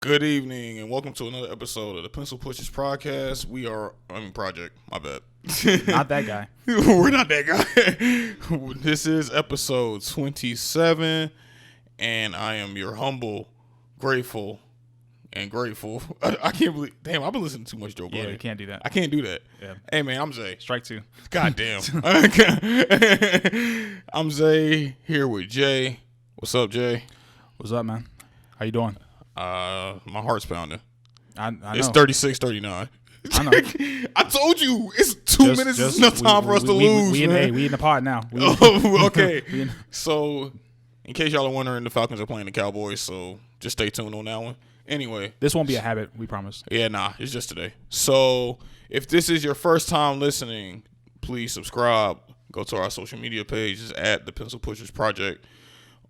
Good evening and welcome to another episode of the Pencil Pushers Project. Project. My bad. Not that guy. We're not that guy. This is episode 27, and I am your humble, grateful. I can't believe. Damn, I've been listening to too much Joe Budden. Yeah, you can't do that. I can't do that. Yeah. Hey man, I'm Zay. Strike two. God damn. I'm Zay here with Jay. What's up, Jay? What's up, man? How you doing? My heart's pounding. I know. It's 36-39. I know. I told you it's 2 minutes is enough time for us to lose. We in the pod now. Okay. So, in case y'all are wondering, the Falcons are playing the Cowboys, so just stay tuned on that one. Anyway. This won't be a habit, we promise. Yeah, nah. It's just today. So, if this is your first time listening, please subscribe. Go to our social media pages at the Pencil Pushers Project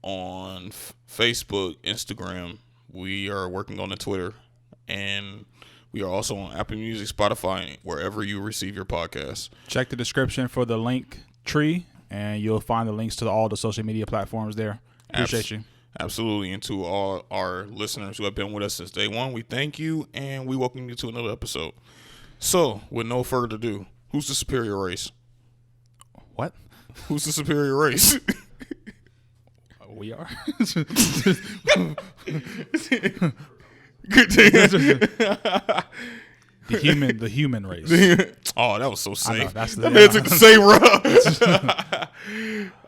on Facebook, Instagram. We are working on the Twitter, and we are also on Apple Music, Spotify, wherever you receive your podcasts. Check the description for the link tree, and you'll find the links to all the social media platforms there. Appreciate you. Absolutely. And to all our listeners who have been with us since day one, we thank you, and we welcome you to another episode. So, with no further ado, who's the superior race? What? Who's the superior race? We are. The human race. Oh, that was so safe. I know, that's that man took the same route.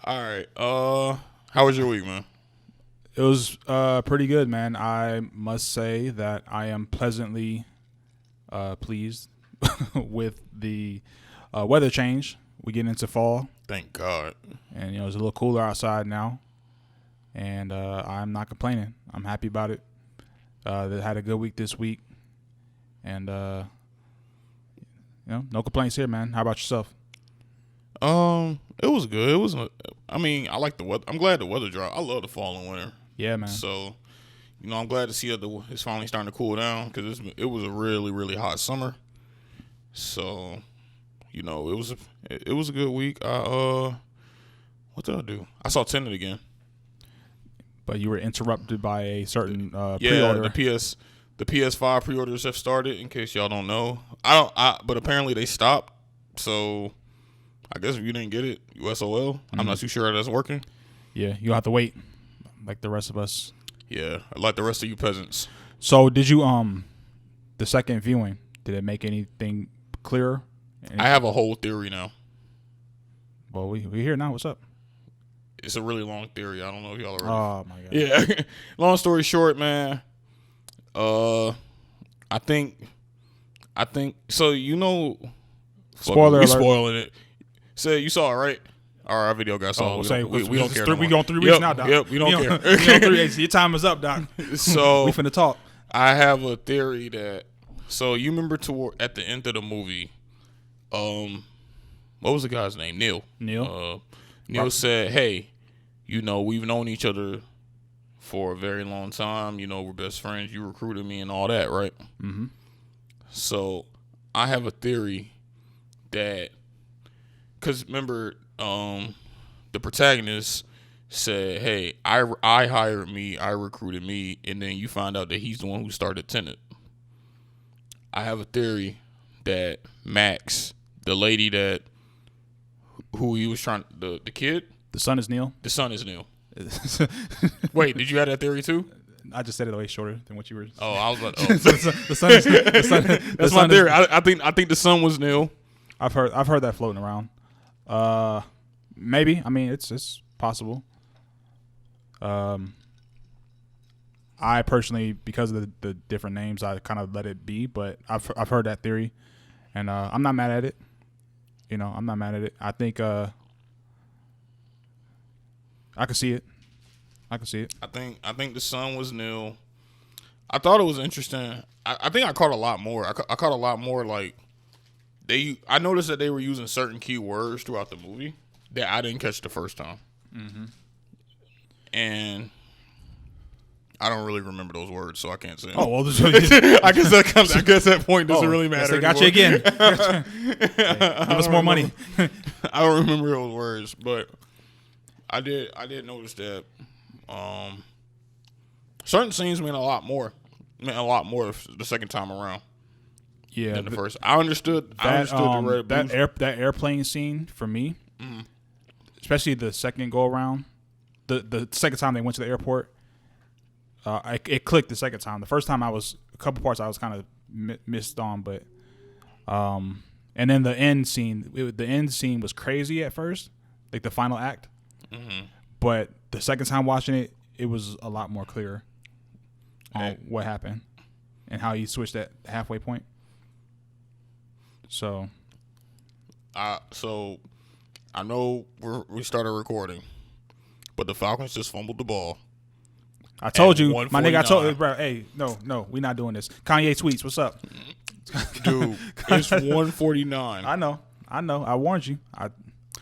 All right. How was your week, man? It was pretty good, man. I must say that I am pleasantly pleased with the weather change. We get into fall. Thank God. And it's a little cooler outside now. And I'm not complaining. I'm happy about it. They had a good week this week. And, no complaints here, man. How about yourself? It was good. I like the weather. I'm glad the weather dropped. I love the fall and winter. Yeah, man. So, I'm glad to see that it's finally starting to cool down because it was a really, really hot summer. So, it was a good week. What did I do? I saw Tenet again. But you were interrupted by a certain pre-order. Yeah, the PS5 pre-orders have started. In case y'all don't know, but apparently they stopped. So I guess if you didn't get it, USOL. Mm-hmm. I'm not too sure how that's working. Yeah, you'll have to wait, like the rest of us. Yeah, like the rest of you peasants. So did you the second viewing? Did it make anything clearer? I have a whole theory now. Well, we here now. What's up? It's a really long theory. I don't know if y'all are ready. Oh, my God. Yeah. Long story short, man. I think so. Spoiler alert. Spoiling it. Say you saw it, right? Our video got saw. We don't care. We going 3 weeks now, Doc. Yep, we don't care. We on 3 weeks. Your time is up, Doc. So we finna talk. I have a theory that. So you remember at the end of the movie, what was the guy's name? Neil. Neil said, "Hey, we've known each other for a very long time. We're best friends. You recruited me and all that, right?" Mm-hmm. So I have a theory that, because remember, the protagonist said, "Hey, I hired me, I recruited me," and then you find out that he's the one who started Tenet. I have a theory that Max, the lady who he was trying, the kid, the son is Neil. The son is Neil. Wait, did you have that theory too? I just said it way shorter than what you were. Oh, I was about. The son is. That's my theory. I think the son was Neil. I've heard that floating around. Maybe. I mean, it's possible. I personally, because of the different names, I kind of let it be. But I've heard that theory, and I'm not mad at it. I'm not mad at it. I think I can see it. I think the son was Neil. I thought it was interesting. I think I caught a lot more. I caught a lot more like I noticed that they were using certain key words throughout the movie that I didn't catch the first time. Mm-hmm. And I don't really remember those words, so I can't say them. Oh, well, I guess that point doesn't really matter. They got you again. Give us more money. I don't remember those words, but I did notice that certain scenes mean a lot more. meant a lot more the second time around. Yeah, than the first. I understood the red blues. that airplane scene for me, especially the second go around, the second time they went to the airport. It clicked the second time. The first time a couple parts I was kind of missed on, but and then the end scene. The end scene was crazy at first, like the final act. But the second time watching it, it was a lot more clear on what happened and how he switched that halfway point. So I know we started recording, but the Falcons just fumbled the ball. I told you, my nigga. I told you, bro. Hey, no, we not doing this. Kanye tweets, what's up, dude? It's 149. I know. I warned you.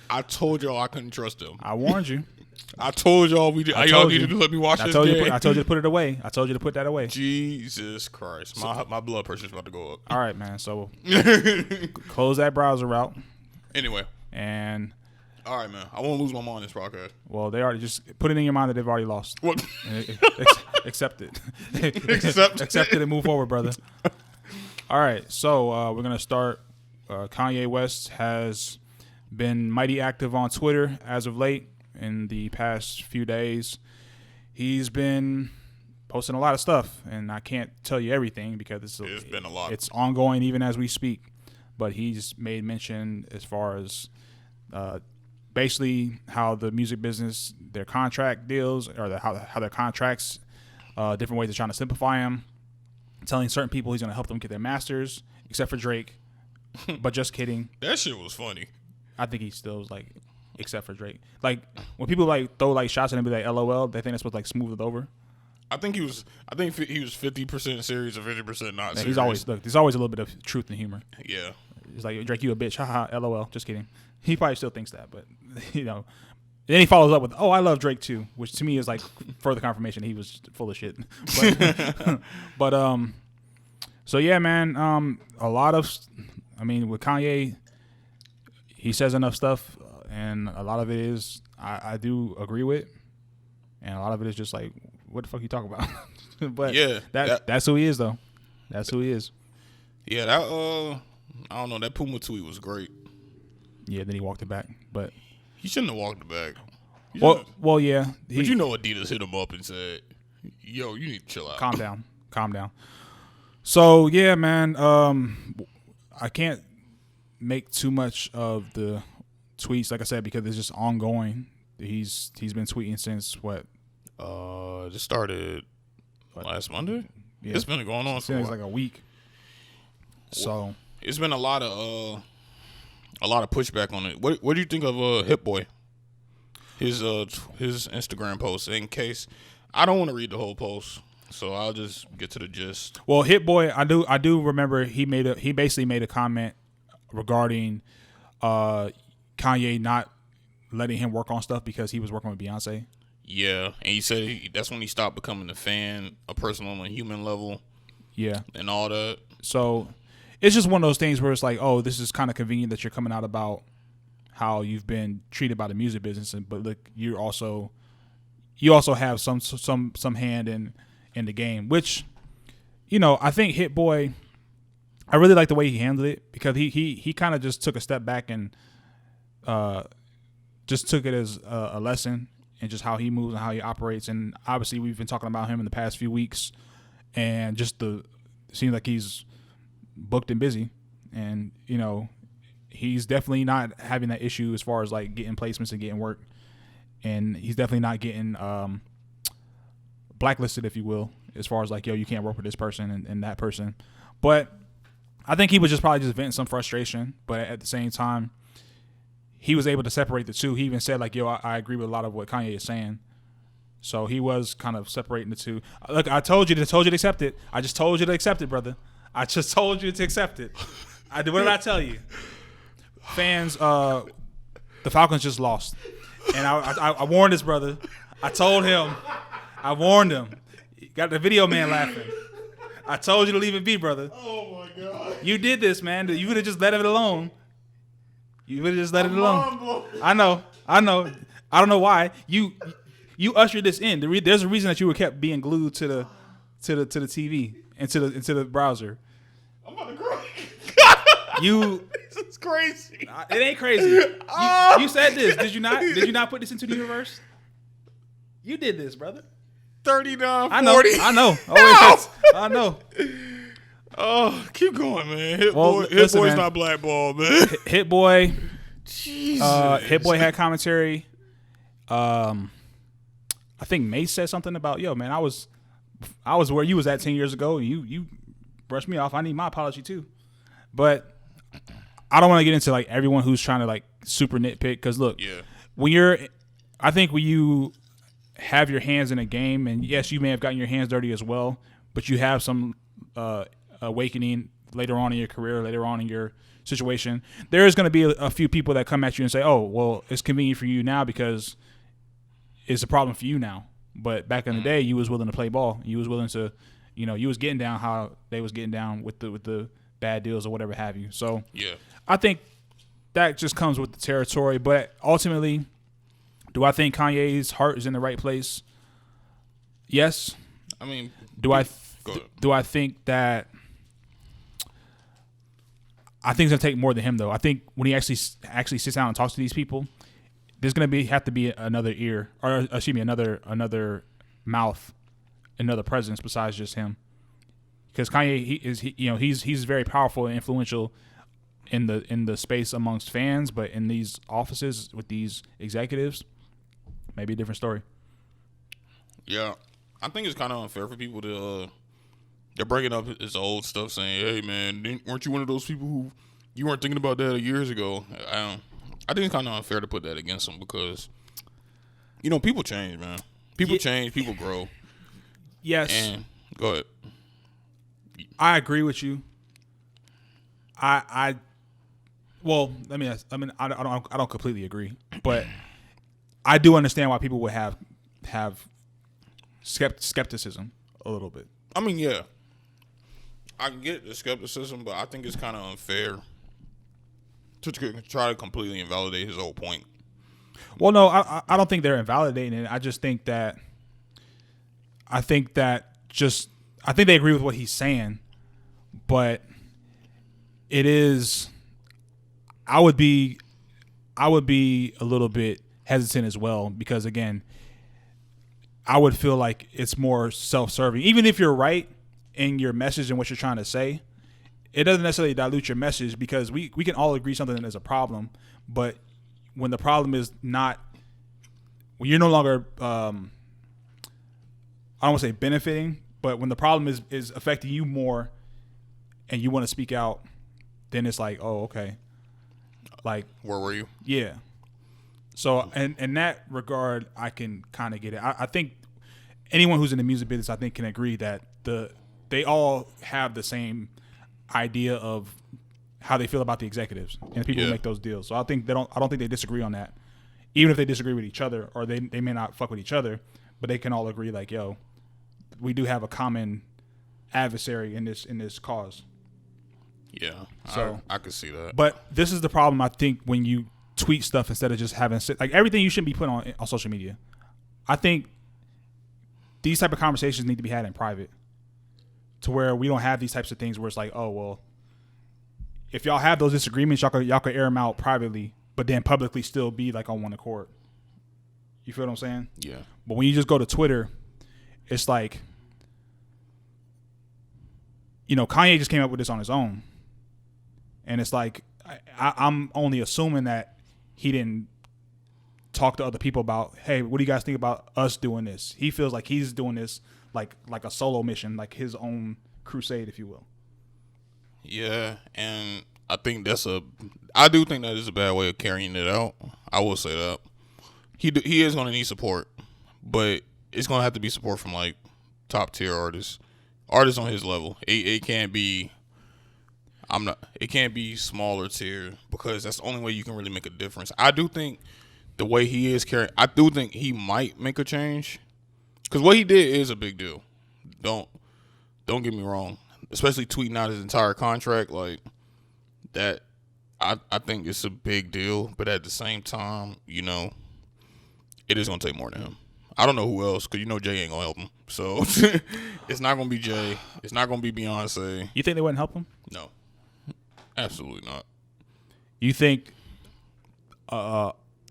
I told y'all I couldn't trust him. I warned you. I told y'all y'all needed to let me watch this game. I told you to put it away. I told you to put that away. Jesus Christ. My blood pressure's about to go up. All right, man. So close that browser out. Anyway. And all right, man. I won't lose my mind in this podcast. Well, they already just put it in your mind that they've already lost. What? Accept it. Accept it and move forward, brother. All right. So we're gonna start. Kanye West has been mighty active on Twitter as of late. In the past few days, he's been posting a lot of stuff, and I can't tell you everything because it's been a lot. It's ongoing even as we speak. But he's made mention as far as basically how the music business, their contract deals, or how their contracts, different ways of trying to simplify them. Telling certain people he's going to help them get their masters, except for Drake. But just kidding. That shit was funny. I think he still was like. Except for Drake. Like, when people, like, throw, like, shots at him and be like, LOL, they think that's supposed to, like, smooth it over. I think he was 50% serious or 50% not serious. There's always a little bit of truth and humor. Yeah. It's like, Drake, you a bitch. Haha, LOL. Just kidding. He probably still thinks that, but, Then he follows up with, oh, I love Drake, too, which to me is, like, further confirmation he was full of shit. But, so, yeah, man, a lot of, with Kanye, he says enough stuff. And a lot of it is I do agree with, and a lot of it is just like, what the fuck you talking about? But yeah, that's who he is, though. That's who he is. Yeah, that I don't know. That Puma tweet was great. Yeah, then he walked it back, but he shouldn't have walked it back. Well, yeah. But Adidas hit him up and said, "Yo, you need to chill out. Calm down." So yeah, man. I can't make too much of the tweets, like I said, because it's just ongoing. He's been tweeting since what? Just started last Monday. Yeah. It's been going on for like a week. So it's been a lot of pushback on it. What do you think of Hit Boy? His Instagram post. In case I don't want to read the whole post, so I'll just get to the gist. Well, Hit Boy, I do remember he basically made a comment regarding Kanye not letting him work on stuff because he was working with Beyonce. Yeah, and he said that's when he stopped becoming a fan, a person on a human level. Yeah. And all that. So it's just one of those things where it's like, oh, this is kind of convenient that you're coming out about how you've been treated by the music business, but look, you also have some hand in the game, which, I think Hit Boy, I really like the way he handled it because he kind of just took a step back and just took it as a lesson in just how he moves and how he operates. And obviously we've been talking about him in the past few weeks, and just it seems like he's booked and busy, and he's definitely not having that issue as far as like getting placements and getting work, and he's definitely not getting blacklisted, if you will, as far as like, yo, you can't work with this person and that person. But I think he was probably just venting some frustration, but at the same time, he was able to separate the two. He even said, like, yo, I agree with a lot of what Kanye is saying. So he was kind of separating the two. Look, I told you to accept it. I just told you to accept it, brother. I just told you to accept it. What did I tell you? Fans, the Falcons just lost. And I warned this brother. I told him. I warned him. Got the video man laughing. I told you to leave it be, brother. Oh, my God. You did this, man. You would have just let it alone. You would have just let it alone. I know. I don't know why. You ushered this in. There's a reason that you were kept being glued to the TV. into the browser. I'm about to cry. This is crazy. It ain't crazy. You said this. Did you not? Did you not put this into the universe? You did this, brother. 39, 40. I know. Oh, I know. Oh, keep going, man. Hit Boy's man. Not blackballed, man. Hit Boy. Jesus. Hit Boy had commentary. I think Mace said something about, yo, man, I was where you was at 10 years ago. You brushed me off. I need my apology too. But I don't want to get into like everyone who's trying to like super nitpick, because look, when you have your hands in a game, and yes, you may have gotten your hands dirty as well, but you have some awakening later on in your career, later on in your situation, there is going to be a few people that come at you and say, oh, well, it's convenient for you now because it's a problem for you now. But back in the day, you was willing to play ball. You was willing to, you was getting down how they was getting down with the bad deals or whatever have you. So I think that just comes with the territory. But ultimately, do I think Kanye's heart is in the right place? Yes. I mean, do I think that? I think it's gonna take more than him, though. I think when he actually sits down and talks to these people, there's gonna have to be another ear, or excuse me, another mouth, another presence besides just him. Because Kanye, he's very powerful and influential in the space amongst fans, but in these offices with these executives, maybe a different story. Yeah, I think it's kind of unfair for people to they're bringing up his old stuff, saying, "Hey, man, weren't you one of those people who you weren't thinking about that years ago?" I think it's kind of unfair to put that against him because, people change, man. People change, people grow. Yes. And go ahead. I agree with you. Well, let me ask. I mean, I don't completely agree, but I do understand why people would have skepticism a little bit. I mean, yeah, I can get the skepticism, but I think it's kind of unfair to try to completely invalidate his whole point. Well, no, I don't think they're invalidating it. I just think that I think they agree with what he's saying, but it is. I would be a little bit hesitant as well because, again, I would feel like it's more self-serving. Even if you're right in your message and what you're trying to say, it doesn't necessarily dilute your message because we can all agree something is a problem, but when the problem is not, when you're no longer, I don't want to say benefiting, but when the problem is affecting you more and you want to speak out, then it's like, oh, okay. Like, where were you? Yeah. So, in that regard, I can kind of get it. I think anyone who's in the music business, I think, can agree that they all have the same idea of how they feel about the executives and the people who make those deals. So I don't think they disagree on that. Even if they disagree with each other, or they may not fuck with each other, but they can all agree like, yo, we do have a common adversary in this cause. Yeah, so I could see that. But this is the problem, I think, when you tweet stuff instead of just having like everything you shouldn't be putting on social media. I think these type of conversations need to be had in private, to where we don't have these types of things where it's like, oh well, if y'all have those disagreements, y'all could air them out privately, but then publicly still be like on one accord. You feel what I'm saying? Yeah. But when you just go to Twitter, it's like, Kanye just came up with this on his own. And it's like, I'm only assuming that he didn't talk to other people about, hey, what do you guys think about us doing this? He feels like he's doing this like a solo mission, like his own crusade, if you will. Yeah, and I do think that is a bad way of carrying it out. I will say that. He is going to need support, but it's going to have to be support from like top tier artists on his level. It can't be. It can't be smaller tier because that's the only way you can really make a difference. I do think the way he is carrying, I do think he might make a change because what he did is a big deal. Don't get me wrong, especially tweeting out his entire contract like that. I think it's a big deal, but at the same time, it is gonna take more than him. I don't know who else, because you know Jay ain't gonna help him. So it's not gonna be Jay. It's not gonna be Beyonce. You think they wouldn't help him? No, absolutely not. You think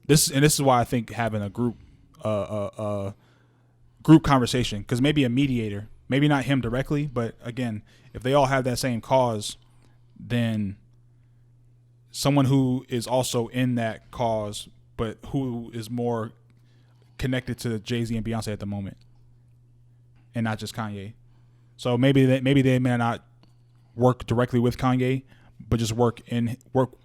this is why I think having a group conversation, because maybe a mediator, maybe not him directly, but again, if they all have that same cause, then someone who is also in that cause, but who is more connected to Jay-Z and Beyonce at the moment, and not just Kanye. So maybe they may not work directly with Kanye, but just work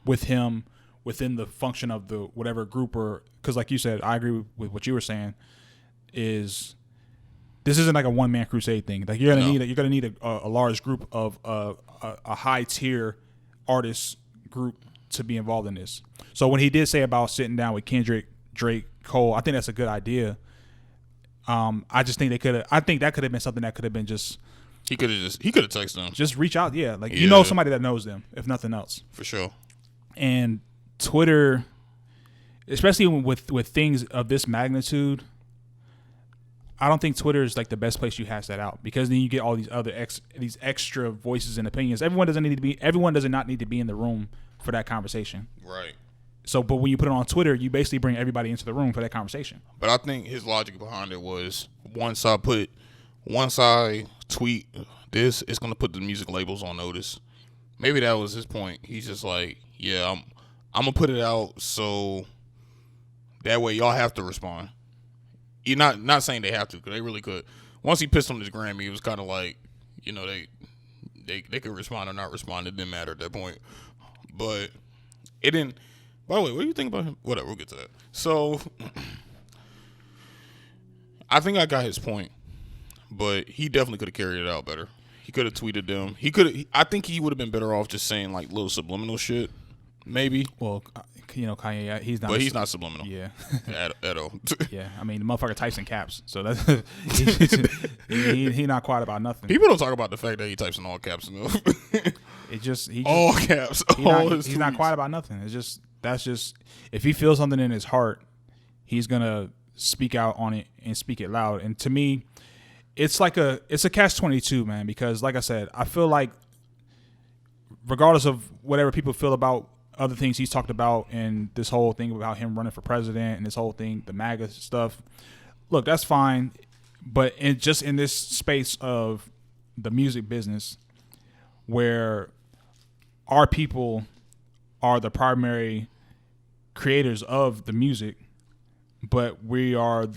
with him within the function of the whatever group, or because like you said, I agree with what you were saying. Is this isn't like a one-man crusade thing? Like you're gonna need a large group of a high tier artist group to be involved in this. So when he did say about sitting down with Kendrick, Drake, Cole, I think that's a good idea. I just think I think that could have been something that could have been just. He could have texted them. Just reach out, yeah. Like you know somebody that knows them, if nothing else. For sure. And Twitter, especially with things of this magnitude, I don't think Twitter is like the best place you hash that out, because then you get all these other these extra voices and opinions. Everyone does not need to be in the room for that conversation. Right. So, but when you put it on Twitter, you basically bring everybody into the room for that conversation. But I think his logic behind it was once I tweet this, it's gonna put the music labels on notice. Maybe that was his point. He's just like, yeah, I'm gonna put it out so that way y'all have to respond. You're not saying they have to, because they really could. Once he pissed on his Grammy, it was kind of like, you know, they could respond or not respond. It didn't matter at that point. But it didn't. By the way, what do you think about him? Whatever, we'll get to that. So I think I got his point, but he definitely could have carried it out better. He could have tweeted them. I think he would have been better off just saying like little subliminal shit, maybe. Well, you know, Kanye, he's not. But he's not subliminal. Yeah. at all. Yeah, I mean, the motherfucker types in caps, so that's he not quiet about nothing. People don't talk about the fact that he types in all caps enough. All caps. He's not quiet about nothing. That's just if he feels something in his heart, he's gonna speak out on it and speak it loud. And to me, it's a catch-22, man, because like I said, I feel like regardless of whatever people feel about other things he's talked about and this whole thing about him running for president and this whole thing, the MAGA stuff, look, that's fine. But in this space of the music business, where our people are the primary creators of the music, but we are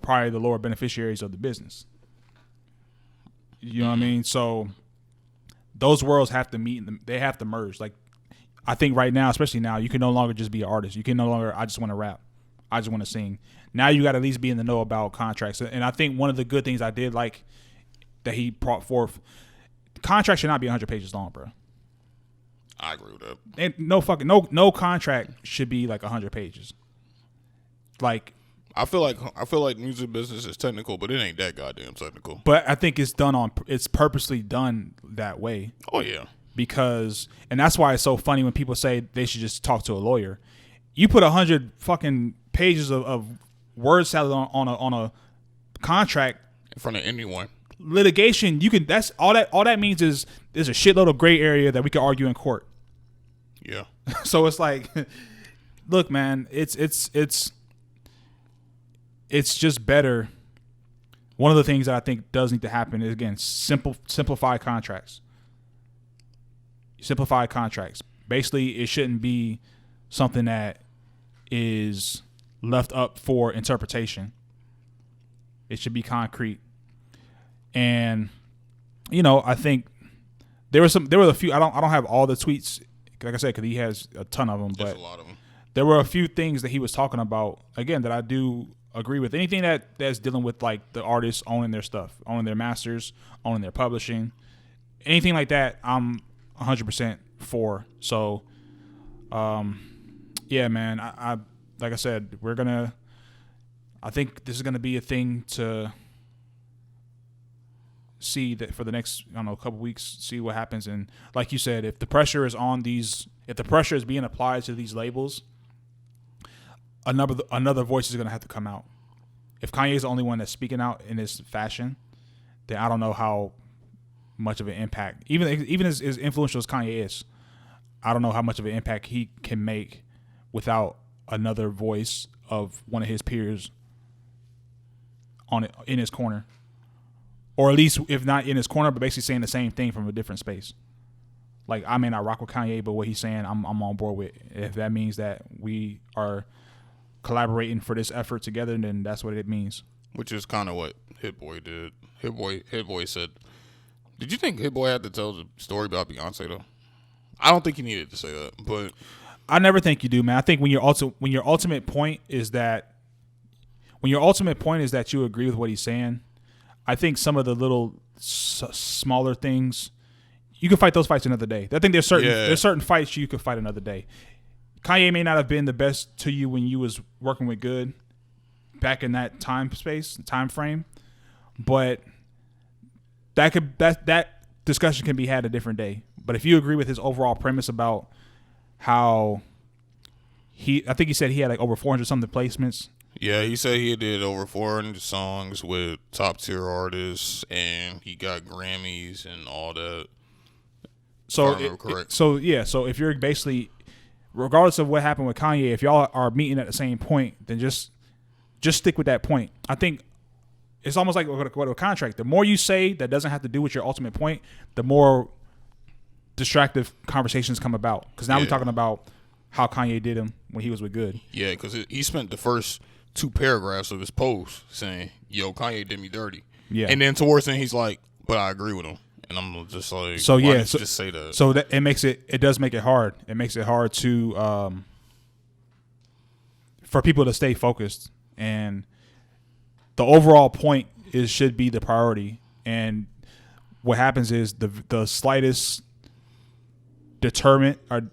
probably the lower beneficiaries of the business. You know what I mean? So those worlds have to meet. They have to merge. Like, I think right now, especially now, you can no longer just be an artist. You can no longer, I just want to rap. I just want to sing. Now you got to at least be in the know about contracts. And I think one of the good things I did like that he brought forth, contracts should not be 100 pages long, bro. I agree with that. And no contract should be like 100 pages. Like, I feel like music business is technical, but it ain't that goddamn technical. But I think it's purposely done that way. Oh yeah. Because, and that's why it's so funny when people say they should just talk to a lawyer. You put 100 fucking pages of word salad on a contract in front of anyone. Litigation, that's all that means is there's a shitload of gray area that we can argue in court. Yeah. So it's like, look, man, it's just better. One of the things that I think does need to happen is, again, simplify contracts. Simplify contracts. Basically, it shouldn't be something that is left up for interpretation. It should be concrete. And, you know, I think there were a few. I don't have all the tweets, like I said, because he has a ton of them. There's but a lot of them. There were a few things that he was talking about, again, that I do agree with. Anything that's dealing with like the artists owning their stuff, owning their masters, owning their publishing, anything like that, I'm 100% for. So, yeah, man, I like I said, I think this is gonna be a thing to see that for the next, I don't know, couple weeks, see what happens. And like you said, if the pressure is being applied to these labels, another voice is gonna have to come out. if Kanye's the only one that's speaking out in this fashion, then I don't know how much of an impact, even as influential as Kanye is, I don't know how much of an impact he can make without another voice of one of his peers on it in his corner, or at least if not in his corner, but basically saying the same thing from a different space. Like, I may not rock with Kanye, but what he's saying, I'm on board with. If that means that we are collaborating for this effort together, then that's what it means. Which is kind of what Hit Boy did. Hit Boy said, did you think Hit Boy had to tell the story about Beyonce though? I don't think he needed to say that, but I never think you do, man. I think when your ultimate point is that you agree with what he's saying, I think some of the little smaller things, you can fight those fights another day. I think there's certain fights you could fight another day. Kanye may not have been the best to you when you was working with Good back in that time frame, but that discussion can be had a different day. But if you agree with his overall premise about how I think he said he had like over 400 something placements. Yeah, he said he did over 400 songs with top tier artists, and he got Grammys and all that. So if you're basically, regardless of what happened with Kanye, if y'all are meeting at the same point, then just stick with that point. I think it's almost like with a contract. The more you say that doesn't have to do with your ultimate point, the more distractive conversations come about. Because now we're talking about how Kanye did him when he was with Good. Yeah, because he spent the first 2 paragraphs of his post saying, "Yo, Kanye did me dirty." Yeah, and then towards the end, he's like, "But I agree with him." And I'm just like, just say that. So that it does make it hard. It makes it hard to for people to stay focused, and the overall point should be the priority. And what happens is the slightest deterrent or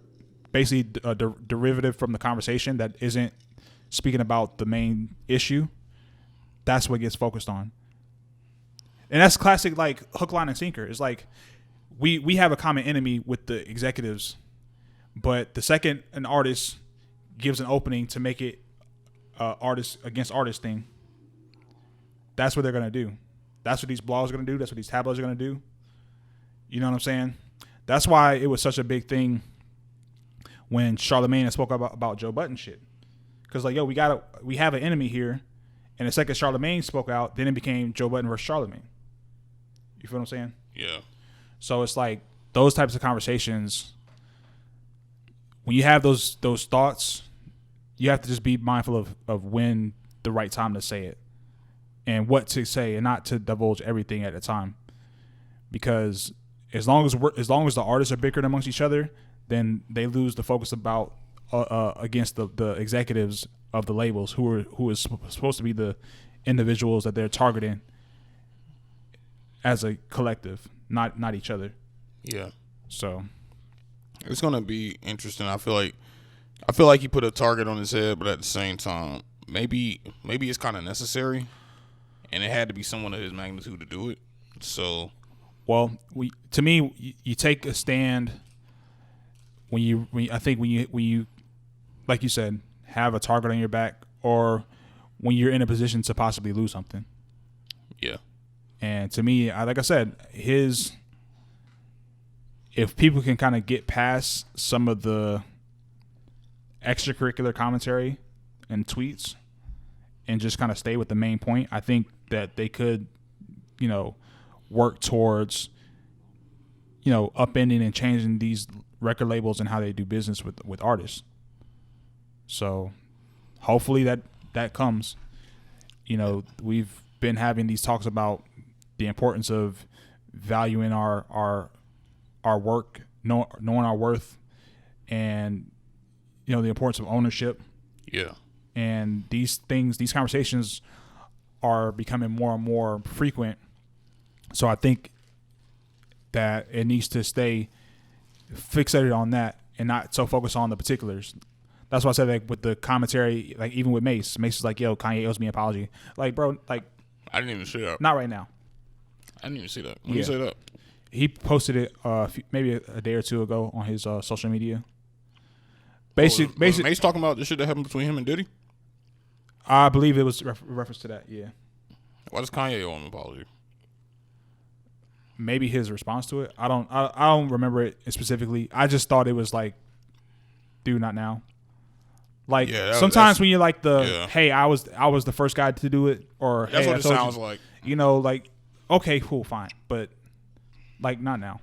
basically a derivative from the conversation that isn't speaking about the main issue, that's what gets focused on. And that's classic, like, hook, line, and sinker. It's like we have a common enemy with the executives, but the second an artist gives an opening to make it artist against artist thing, that's what they're going to do. That's what these blogs are going to do. That's what these tabloids are going to do. You know what I'm saying? That's why it was such a big thing when Charlamagne spoke about Joe Budden shit. Because, like, yo, we have an enemy here. And the second Charlamagne spoke out, then it became Joe Budden versus Charlamagne. You feel what I'm saying? Yeah. So it's like those types of conversations, when you have those thoughts, you have to just be mindful of when the right time to say it and what to say, and not to divulge everything at a time. Because as long as the artists are bickering amongst each other, then they lose the focus about against the executives of the labels who is supposed to be the individuals that they're targeting as a collective, not each other. Yeah. So it's gonna be interesting. I feel like he put a target on his head, but at the same time, maybe it's kind of necessary, and it had to be someone of his magnitude to do it. So, well, to me, you take a stand when you like you said, have a target on your back, or when you're in a position to possibly lose something. Yeah. And to me, like I said, if people can kind of get past some of the extracurricular commentary and tweets and just kind of stay with the main point, I think that they could, work towards, upending and changing these record labels and how they do business with artists. So hopefully that comes. We've been having these talks about the importance of valuing our work, knowing our worth, and the importance of ownership. Yeah. And these conversations are becoming more and more frequent. So I think that it needs to stay fixated on that and not so focused on the particulars. That's why I said, like, with the commentary, like, even with Mace is like, yo, Kanye owes me an apology. Like, bro, like, I didn't even see that. Not right now. I didn't even see that. When you say that, he posted it maybe a day or two ago on his social media. Basic. Mace talking about the shit that happened between him and Diddy. I believe it was reference to that. Yeah. Why does Kanye owe him an apology? Maybe his response to it. I don't remember it specifically. I just thought it was like, dude, not now. Like sometimes when you're like hey, I was the first guy to do it, or that's hey, what it sounds like. You know, like okay, cool, fine, but like not now.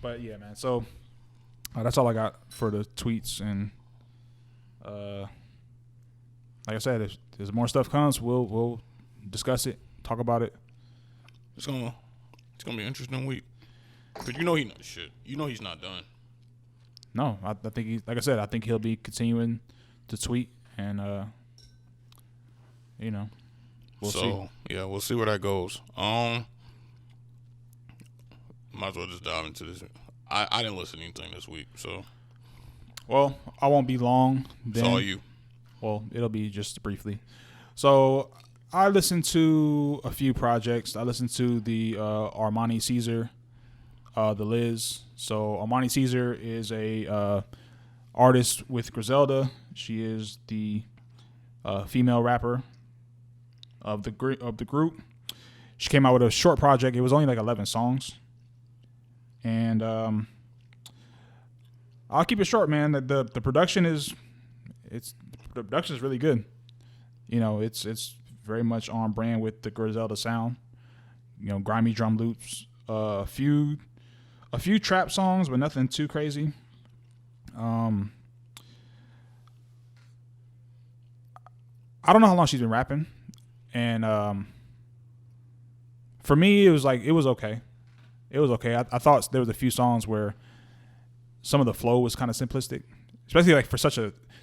But yeah, man. So that's all I got for the tweets, and like I said, if there's more stuff comes, we'll discuss it, talk about it. It's gonna be an interesting week. But you know he's not done. No, I think like I said, I think he'll be continuing to tweet, and we'll see. Yeah, we'll see where that goes. Might as well just dive into this. I didn't listen to anything this week, so. Well, I won't be long. Then. It's all you. Well, it'll be just briefly. So I listened to a few projects. I listened to the Armani Caesar, the Liz. So Armani Caesar is a artist with Griselda. She is the female rapper of the group. She came out with a short project. It was only like 11 songs, and I'll keep it short, man. The production is really good. You know, it's very much on brand with the Griselda sound. You know, grimy drum loops, a few trap songs, but nothing too crazy. I don't know how long she's been rapping, and for me, it was okay. It was okay. I thought there was a few songs where some of the flow was kind of simplistic, especially like for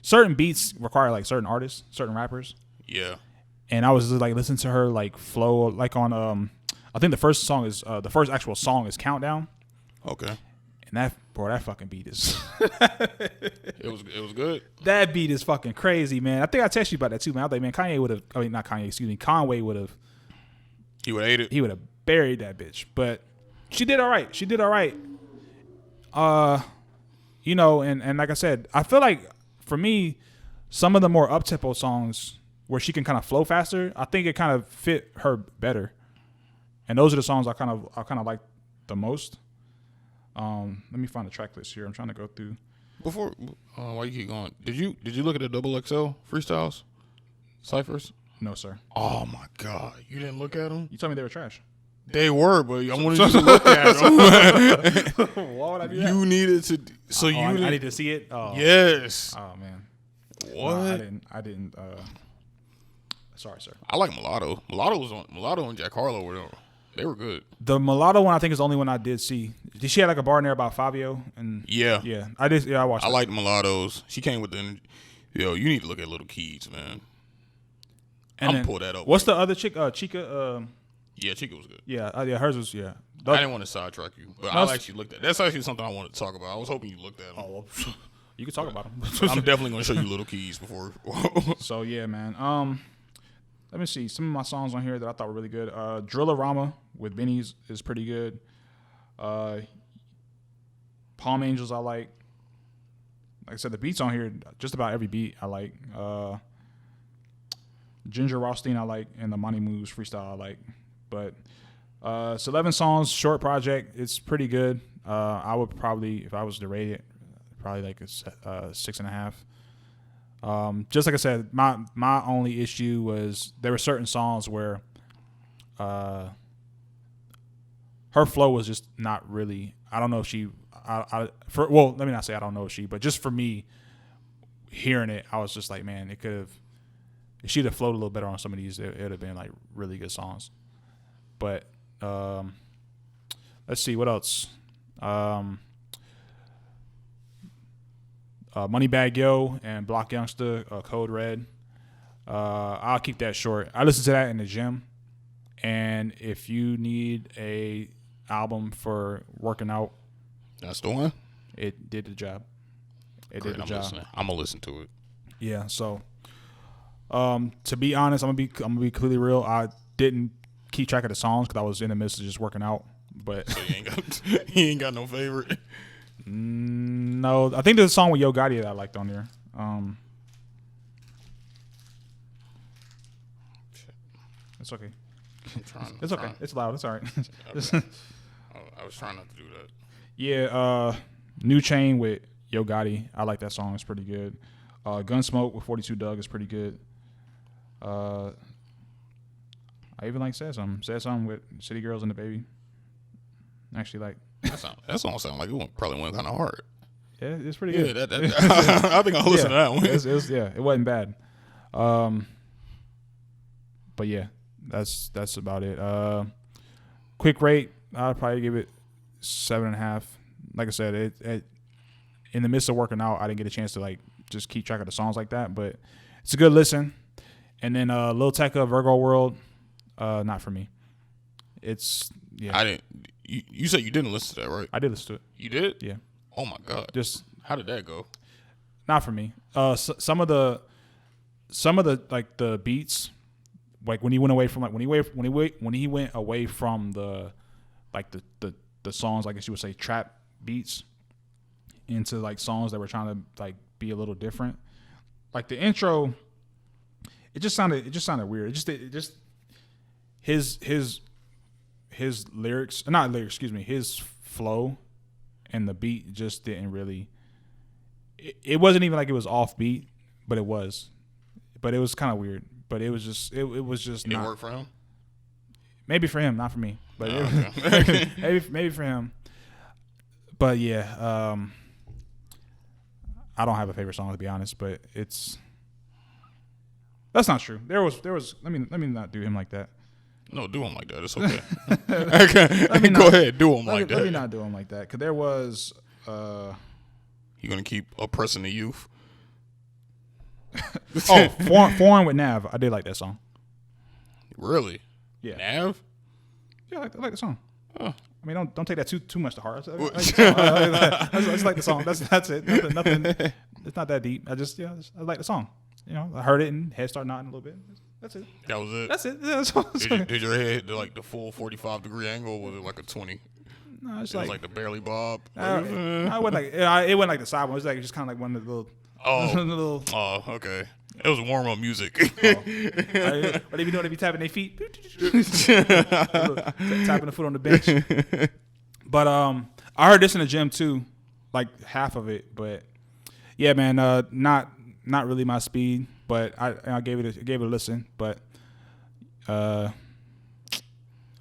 certain beats require like certain artists, certain rappers. Yeah. And I was just like listening to her like flow like on I think the first actual song is Countdown. Okay. And that fucking beat is it was good. That beat is fucking crazy, man. I think I texted you about that too, man. I was like, man, Conway would have He would have ate it. He would have buried that bitch. But she did all right. You know, and like I said, I feel like for me, some of the more up-tempo songs where she can kind of flow faster, I think it kind of fit her better. And those are the songs I kind of like the most. Let me find the track list here. I'm trying to go through. Before, while you keep going, did you look at the XXL freestyles, ciphers? No, sir. Oh my God, you didn't look at them? You told me they were trash. They were, but I wanted you to look at them. Why would I do that? You needed to. So I need to see it. Oh. Yes. Oh man. What? No, I didn't. Sorry, sir. I like Mulatto. Mulatto and Jack Harlow they were good. The Mulatto one, I think, is the only one I did see. Did she have like a bar in there about Fabio? And yeah, I did. Yeah, I watched. I liked Mulatto's. She came with the. Yo, you need to look at Little Keys, man. And I'll pull that up. What's the other chick? Chica. Yeah, Chica was good. Yeah, hers was. Yeah. I didn't want to sidetrack you, but I actually looked at. That's actually something I wanted to talk about. I was hoping you looked at them. Oh, well, you can talk about them. I'm definitely going to show you Little Keys before. So yeah, man. Let me see some of my songs on here that I thought were really good. Drillorama with Benny's is pretty good. Palm Angels I like. Like I said, the beats on here, just about every beat I like. Ginger Rothstein I like, and the Monty Moves freestyle I like. But it's 11 songs, short project. It's pretty good. I would probably, if I was to rate it, probably like a 6.5. Just like I said, my only issue was there were certain songs where her flow was just not really. I don't know if she. Let me not say I don't know if she, but just for me, hearing it, I was just like, man, it could have. If she'd have flowed a little better on some of these, it would have been like really good songs. But let's see what else. Moneybag Yo and Block Youngster, Code Red. I'll keep that short. I listen to that in the gym, and if you need a album for working out, that's the one. It did the job. It Great, did the job. Listening. I'm gonna listen to it. Yeah. So, to be honest, I'm gonna be completely real. I didn't keep track of the songs because I was in the midst of just working out. But so he ain't got no favorite. No, I think there's a song with Yo Gotti that I liked on there. It's okay. It's okay. It's loud. It's all right. Okay. I was trying not to do that. Yeah. New Chain with Yo Gotti. I like that song. It's pretty good. Gunsmoke with 42 Doug is pretty good. I even like Said Something with City Girls and the Baby. Actually, like that song sound like it probably went kind of hard. Yeah, it's pretty good. Yeah, I think I'll listen to that one. It wasn't bad. But yeah, that's about it. Quick rate, I'd probably give it 7.5. Like I said, it in the midst of working out, I didn't get a chance to like just keep track of the songs like that, but it's a good listen. And then Lil Tecca, Virgo World, not for me. It's I didn't. You said you didn't listen to that, right? I did listen to it. You did? Yeah. Oh my god. Just how did that go? Not for me. Some of the like the beats, like when he went away from like when he went away from the like the songs, I guess you would say trap beats, into like songs that were trying to like be a little different. Like the intro, it just sounded weird. It just his lyrics, not lyrics, excuse me, his flow and the beat just didn't really. It wasn't even like it was off beat, but it was. But it was kind of weird. But it was just it was just it not. Didn't work for him. Maybe for him, not for me. But okay. maybe for him. But yeah, I don't have a favorite song to be honest. But that's not true. There was. Let me not do him like that. No, do him like that. It's okay. Go ahead, do him like that. Let me not do him like that. Because there was. You gonna keep oppressing the youth? Foreign with Nav. I did like that song. Really? Yeah. Nav? Yeah, I like the song. I mean, don't take that too much to heart. I just like the song. That's it. Nothing. It's not that deep. I like the song. You know, I heard it and head started nodding a little bit. That's it. That was it. That's it. Yeah, did your head hit like the full 45-degree angle? Or was it like a 20? No, it was like the barely bob. I went like it went like the side one. It was like just kind of like one of the little. Oh, okay. It was warm up music. What they be doing? They be tapping their feet, tapping the foot on the bench. But I heard this in the gym too, like half of it. But yeah, man, not really my speed. But I gave it a listen. But I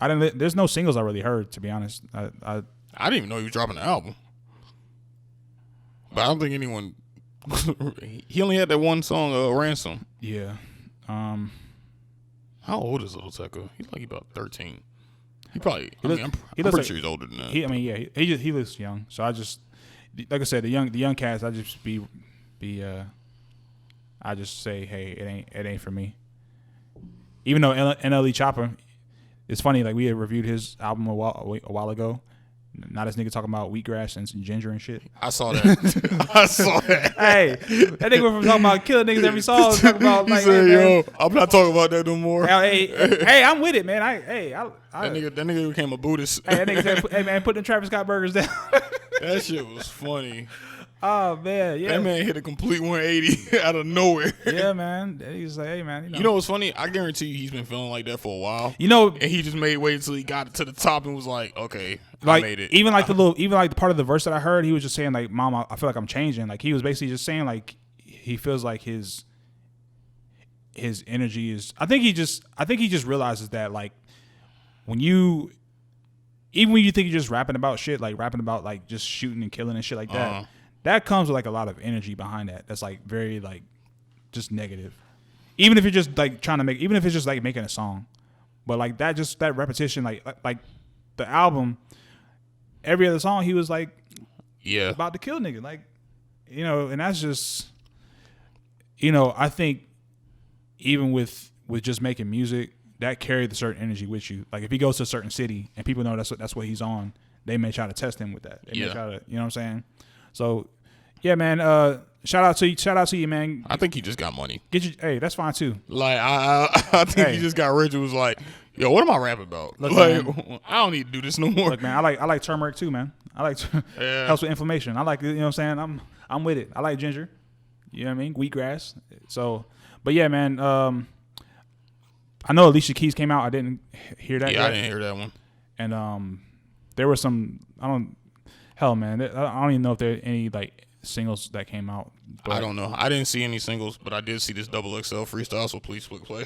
didn't. There's no singles I really heard, to be honest. I didn't even know he was dropping the album. But I don't think anyone. He only had that one song, Ransom. Yeah. How old is Lil Tecca? He's like about 13. He probably. I'm pretty sure he's older than that. He looks young. So I just, like I said, the young cats. I just I just say, hey, it ain't for me. Even though NLE Chopper, it's funny. Like we had reviewed his album a while ago. Now this nigga talking about wheatgrass and some ginger and shit. I saw that. Hey, that nigga from talking about killing niggas every song. Talking about like, said, yo, I'm not talking about that no more. Hey, I'm with it, man. That nigga became a Buddhist. Hey, that nigga said, hey man, put the Travis Scott burgers down. That shit was funny. Oh man, yeah. That man hit a complete 180 out of nowhere. Yeah, man. He's like, hey man, you know what's funny? I guarantee you he's been feeling like that for a while. You know, and he just wait until he got to the top and was like, okay, like, I made it. Even like the part of the verse that I heard, he was just saying like, "Mom, I feel like I'm changing." Like he was basically just saying like he feels like his energy is. I think he just realizes that like when you think you're just rapping about shit, like rapping about like just shooting and killing and shit like that. That comes with like a lot of energy behind that. That's like very like just negative. Even if you're just like trying to even if it's just like making a song, but like that repetition, like the album, every other song he was like, about to kill nigga, like, you know, and that's just, you know, I think even with just making music, that carried a certain energy with you. Like if he goes to a certain city and people know that's what he's on, they may try to test him with that. They may try to, you know what I'm saying? So, yeah, man. Shout out to you, man. I think he just got money. Hey, that's fine too. Like I think he just got rich and was like, yo, what am I rapping about? Look, like, man, I don't need to do this no more. Look, man, I like turmeric too, man. I like helps with inflammation. I like, you know what I'm saying? I'm with it. I like ginger. You know what I mean? Wheatgrass. So, but yeah, man. I know Alicia Keys came out. I didn't hear that. Yeah, yet. I didn't hear that one. And there were some. Hell, man, I don't even know if there are any like singles that came out. But I don't know. I didn't see any singles, but I did see this XXL freestyle. So please click play.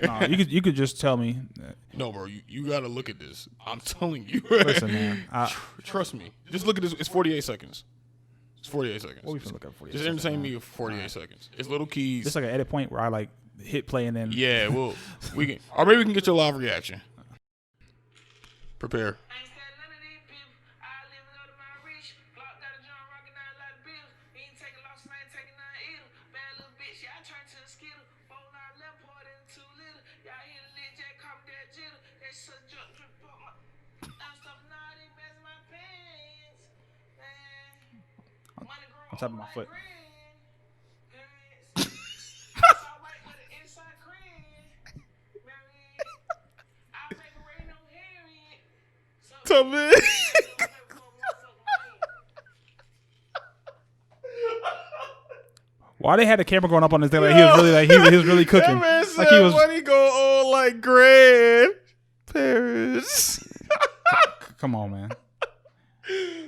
No, you could just tell me. No, bro, you got to look at this. I'm telling you. Listen, man. Trust me. Just look at this. It's 48 seconds. It's 48 seconds. What we finna look up 48 Just seconds, entertain man? me for 48 seconds. It's Little Keys. It's like an edit point where I like hit play and then. Yeah, well, we can, or maybe we can get your live reaction. Prepare. On top of my foot. What's up, man? Why they had the camera going up on this thing? Like he was really he was really cooking. That man said, like he was. when he go on like Grand Paris. Come on, man.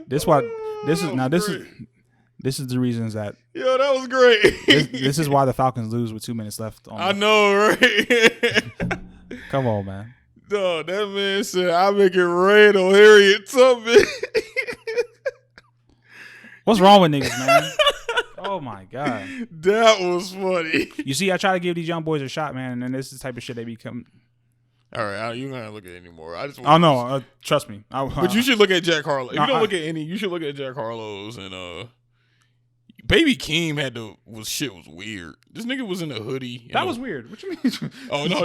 This is the reasons that. Yo, that was great. This is why the Falcons lose with 2 minutes left. I know, right? Come on, man. No, that man said, I make it rain on Harriet Tubman. What's wrong with niggas, man? Oh my god, that was funny. You see, I try to give these young boys a shot, man, and this is the type of shit they become. All right, you're not gonna look at it anymore. I just. Oh no, trust me. But you should look at Jack Harlow. If you don't look at any, you should look at Jack Harlow's and Baby Keem shit was weird. This nigga was in a hoodie. That was weird. What you mean? Oh no.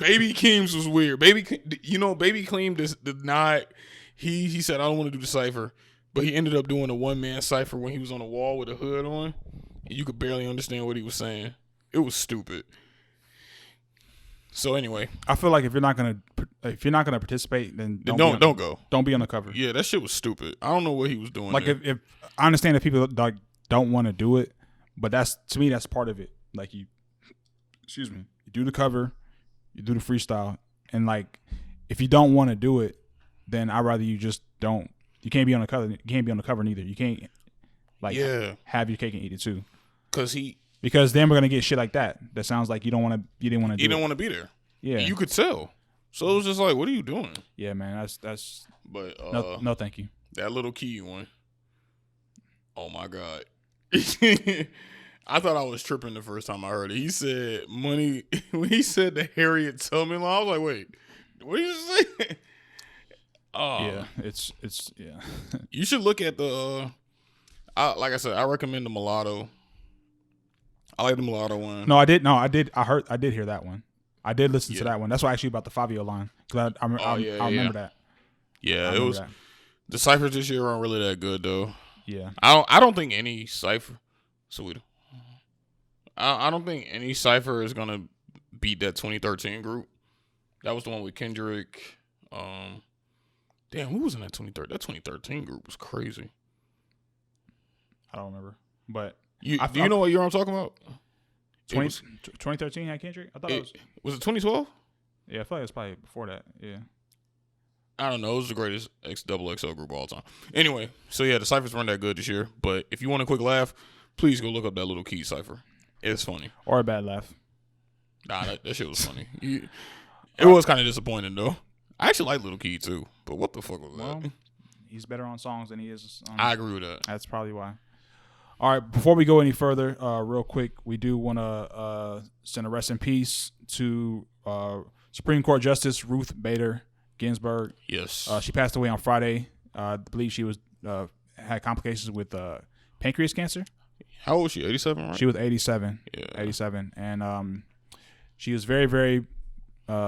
Baby Keem's was weird. Baby Keem did not. He said I don't want to do the cipher. But he ended up doing a one-man cipher when he was on the wall with a hood on. And you could barely understand what he was saying. It was stupid. So anyway, I feel like if you're not gonna participate, then don't go. Don't be on the cover. Yeah, that shit was stupid. I don't know what he was doing. Like if I understand if people like don't want to do it, but to me that's part of it. Like you do the cover, you do the freestyle, and like if you don't want to do it, then I'd rather you just don't. You can't be on the cover. You can't be on the cover neither. You can't have your cake and eat it too. Because then we're gonna get shit like that. That sounds like you didn't want to. You didn't want to be there. Yeah, you could tell. So it was just like, what are you doing? Yeah, man. That's. But no, thank you. That Little Key one. Oh my god. I thought I was tripping the first time I heard it. He said money when he said the Harriet Tubman line. I was like, wait, what did you say? Oh yeah, it's yeah. You should look at the. Like I said, I recommend the Mulatto. I like the Mulatto one. I did hear that one. I did listen to that one. That's why actually about the Fabio line because I remember that. Yeah, it was. That. The ciphers this year aren't really that good though. Yeah, I don't think any cipher. Sweet. I don't think any cipher is gonna beat that 2013 group. That was the one with Kendrick. Damn, who was in that 2013? That 2013 group was crazy. I don't remember, but do you know what year I'm talking about? 2013 had Kendrick. I thought it was it 2012? Yeah, I feel like it was probably before that. Yeah. I don't know. It was the greatest XXL group of all time. Anyway, so yeah, the ciphers weren't that good this year. But if you want a quick laugh, please go look up that Little Key cipher. It's funny. Or a bad laugh. Nah, that shit was funny. It was kind of disappointing though. I actually like Little Key too, but what the fuck was that? He's better on songs than he is on. I agree with that. That's probably why. All right, before we go any further, real quick, we do want to send a rest in peace to Supreme Court Justice Ruth Bader Ginsburg. Yes. She passed away on Friday. I believe she was had complications with pancreas cancer. How old was she? 87, right? She was 87. Yeah. 87. And she was very, very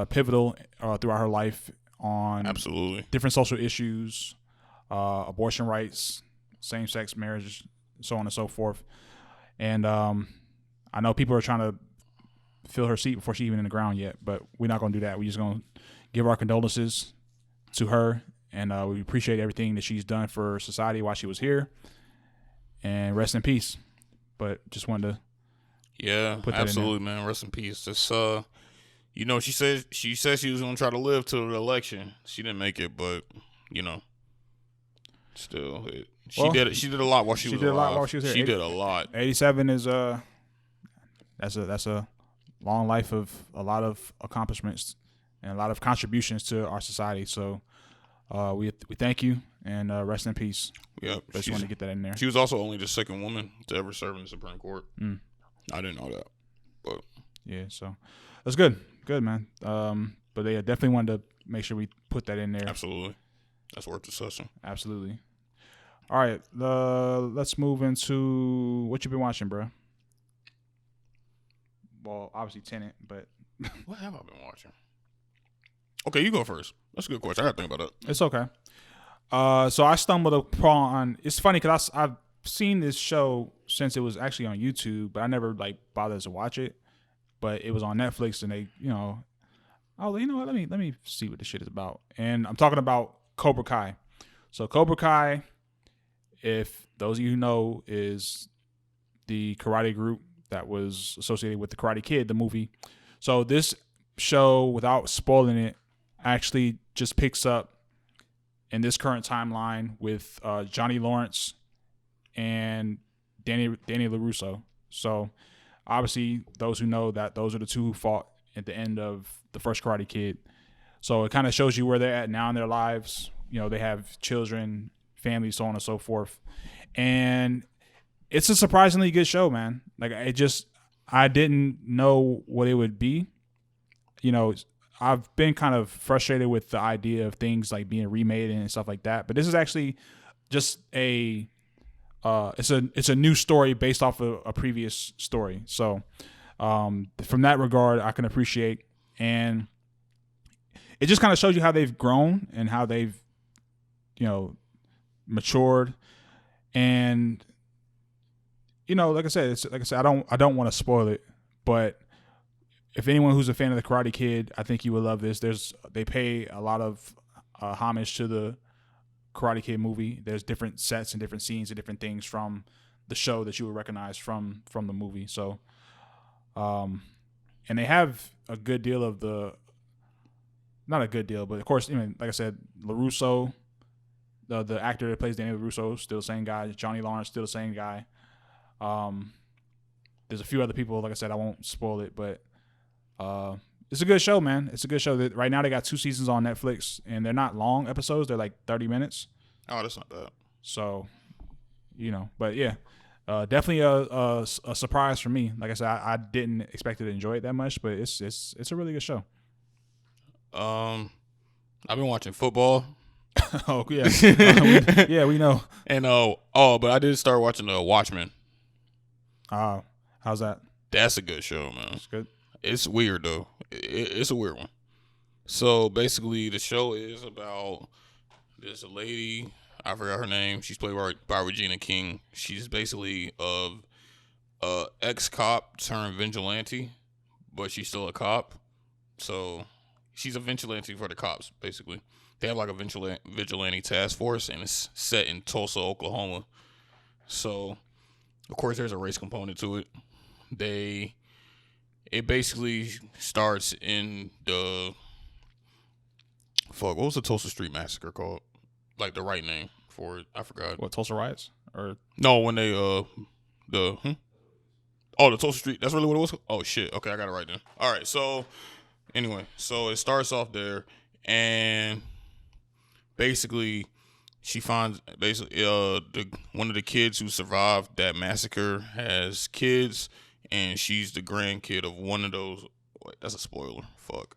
pivotal throughout her life on absolutely different social issues, abortion rights, same-sex marriage, so on and so forth. And I know people are trying to fill her seat before she's even in the ground yet, but we're not going to do that. We're just going to give our condolences to her, and we appreciate everything that she's done for society while she was here. And rest in peace. But just wanted to put that absolutely, in there. Man. Rest in peace. Just You know, she said she was gonna try to live till the election. She didn't make it, but you know, still, she did it. She did a lot while she was alive. She did a lot while she was here. She did a lot. 87 is that's a long life of a lot of accomplishments and a lot of contributions to our society. So we thank you and rest in peace. Yep. I just wanted to get that in there. She was also only the second woman to ever serve in the Supreme Court. I didn't know that, but yeah, so that's good, man. But they definitely wanted to make sure we put that in there. Absolutely, that's worth discussing. Absolutely. All right, let's move into what you've been watching, bro. Well, obviously Tenet, but what have I been watching? Okay, you go first. That's a good question. I got to think about it. It's okay. So I stumbled upon. It's funny because I've seen this show since it was actually on YouTube, but I never like bothered to watch it. But it was on Netflix, and they, oh, you know what? Let me see what this shit is about. And I'm talking about Cobra Kai. So Cobra Kai, if those of you who know, is the karate group that was associated with the Karate Kid, the movie. So this show, without spoiling it, actually just picks up in this current timeline with Johnny Lawrence and Danny LaRusso. So obviously, those who know that those are the two who fought at the end of the first Karate Kid. So it kind of shows you where they're at now in their lives. They have children, families, so on and so forth. And it's a surprisingly good show, man. Like I didn't know what it would be. I've been kind of frustrated with the idea of things like being remade and stuff like that. But this is actually just it's a new story based off of a previous story. So from that regard, I can appreciate, and it just kind of shows you how they've grown and how they've, matured. And like I said, I don't want to spoil it, but if anyone who's a fan of the Karate Kid, I think you would love this. They pay a lot of homage to the Karate Kid movie. There's different sets and different scenes and different things from the show that you would recognize from the movie. So, and they have a good deal of not a good deal, but of course, like I said, LaRusso, the actor that plays Danny LaRusso, still the same guy. Johnny Lawrence, still the same guy. There's a few other people, like I said, I won't spoil it, but it's a good show, man. It's a good show. Right now they got 2 seasons on Netflix, and they're not long episodes. They're like 30 minutes. Oh, that's not bad. So, but yeah, definitely a surprise for me. Like I said, I didn't expect to enjoy it that much, but it's a really good show. I've been watching football. Oh yeah, we know. And but I did start watching Watchmen. How's that? That's a good show, man. It's good. It's weird though. It's a weird one. So basically, the show is about this lady. I forgot her name. She's played by Regina King. She's basically a ex-cop turned vigilante, but she's still a cop. So she's a vigilante for the cops. Basically, they have like a vigilante task force, and it's set in Tulsa, Oklahoma. So of course, there's a race component to it. It basically starts in what was the Tulsa Street Massacre called? Like the right name for it. I forgot. What, Tulsa riots? Or no, when they the Tulsa Street. That's really what it was. Oh shit. Okay, I got it right then. All right. So anyway, it starts off there, and basically she finds one of the kids who survived that massacre has kids. And she's the grandkid of one of those. Wait, that's a spoiler. Fuck.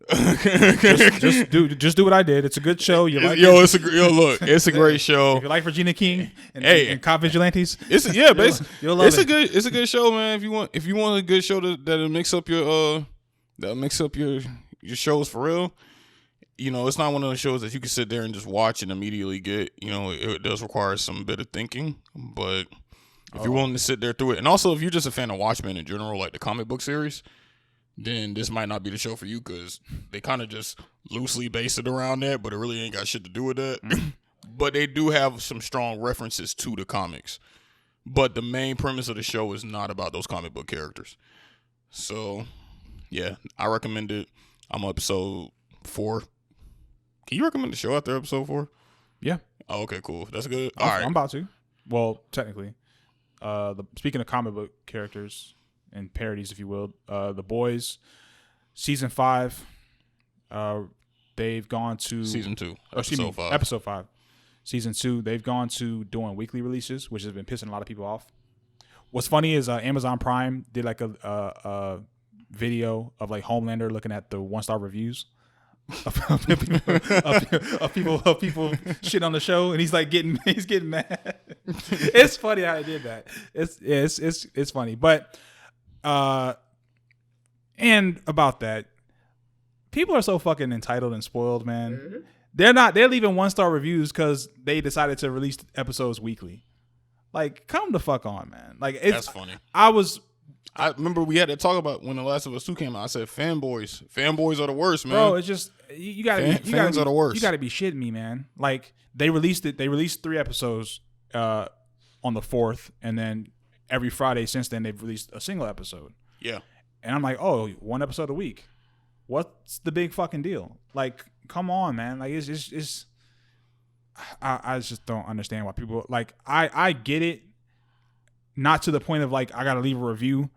just do what I did. It's a good show. You like look, it's a great show. If you like Regina King and cop vigilantes, you'll love it. It's a good show, man. If you want a good show that'll mix up your shows for real. It's not one of those shows that you can sit there and just watch and immediately get. It does require some bit of thinking, but if you're willing to sit there through it, and also if you're just a fan of Watchmen in general, like the comic book series, then this might not be the show for you because they kind of just loosely base it around that, but it really ain't got shit to do with that. But they do have some strong references to the comics. But the main premise of the show is not about those comic book characters. So, Yeah, I recommend it. I'm on episode 4. Can you recommend the show after episode 4? Yeah. Oh, okay, cool. That's good. I'm, All right. I'm about to. Well, technically. Speaking of comic book characters and parodies, if you will, The Boys, season 5, they've gone to Season 2, episode 5. Episode 5. Season 2, they've gone to doing weekly releases, which has been pissing a lot of people off. What's funny is Amazon Prime did like a video of like Homelander looking at the 1-star reviews of people shit on the show, and he's getting mad. It's funny how I did that. It's funny, but and about that, people are so fucking entitled and spoiled, man. Mm-hmm. They're leaving 1-star reviews because they decided to release episodes weekly. Like, come the fuck on, man. Like, that's funny. I remember we had to talk about when The Last of Us 2 came out. I said, fanboys are the worst, man. Bro, it's just fans are the worst. You gotta be shitting me, man. Like, they released 3 episodes on the 4th, and then every Friday since then they've released a single episode. Yeah. And I'm like, oh, 1 episode a week. What's the big fucking deal? Like, come on, man. Like, it's I just don't understand why people, like, I get it. Not to the point of like, I gotta leave a review.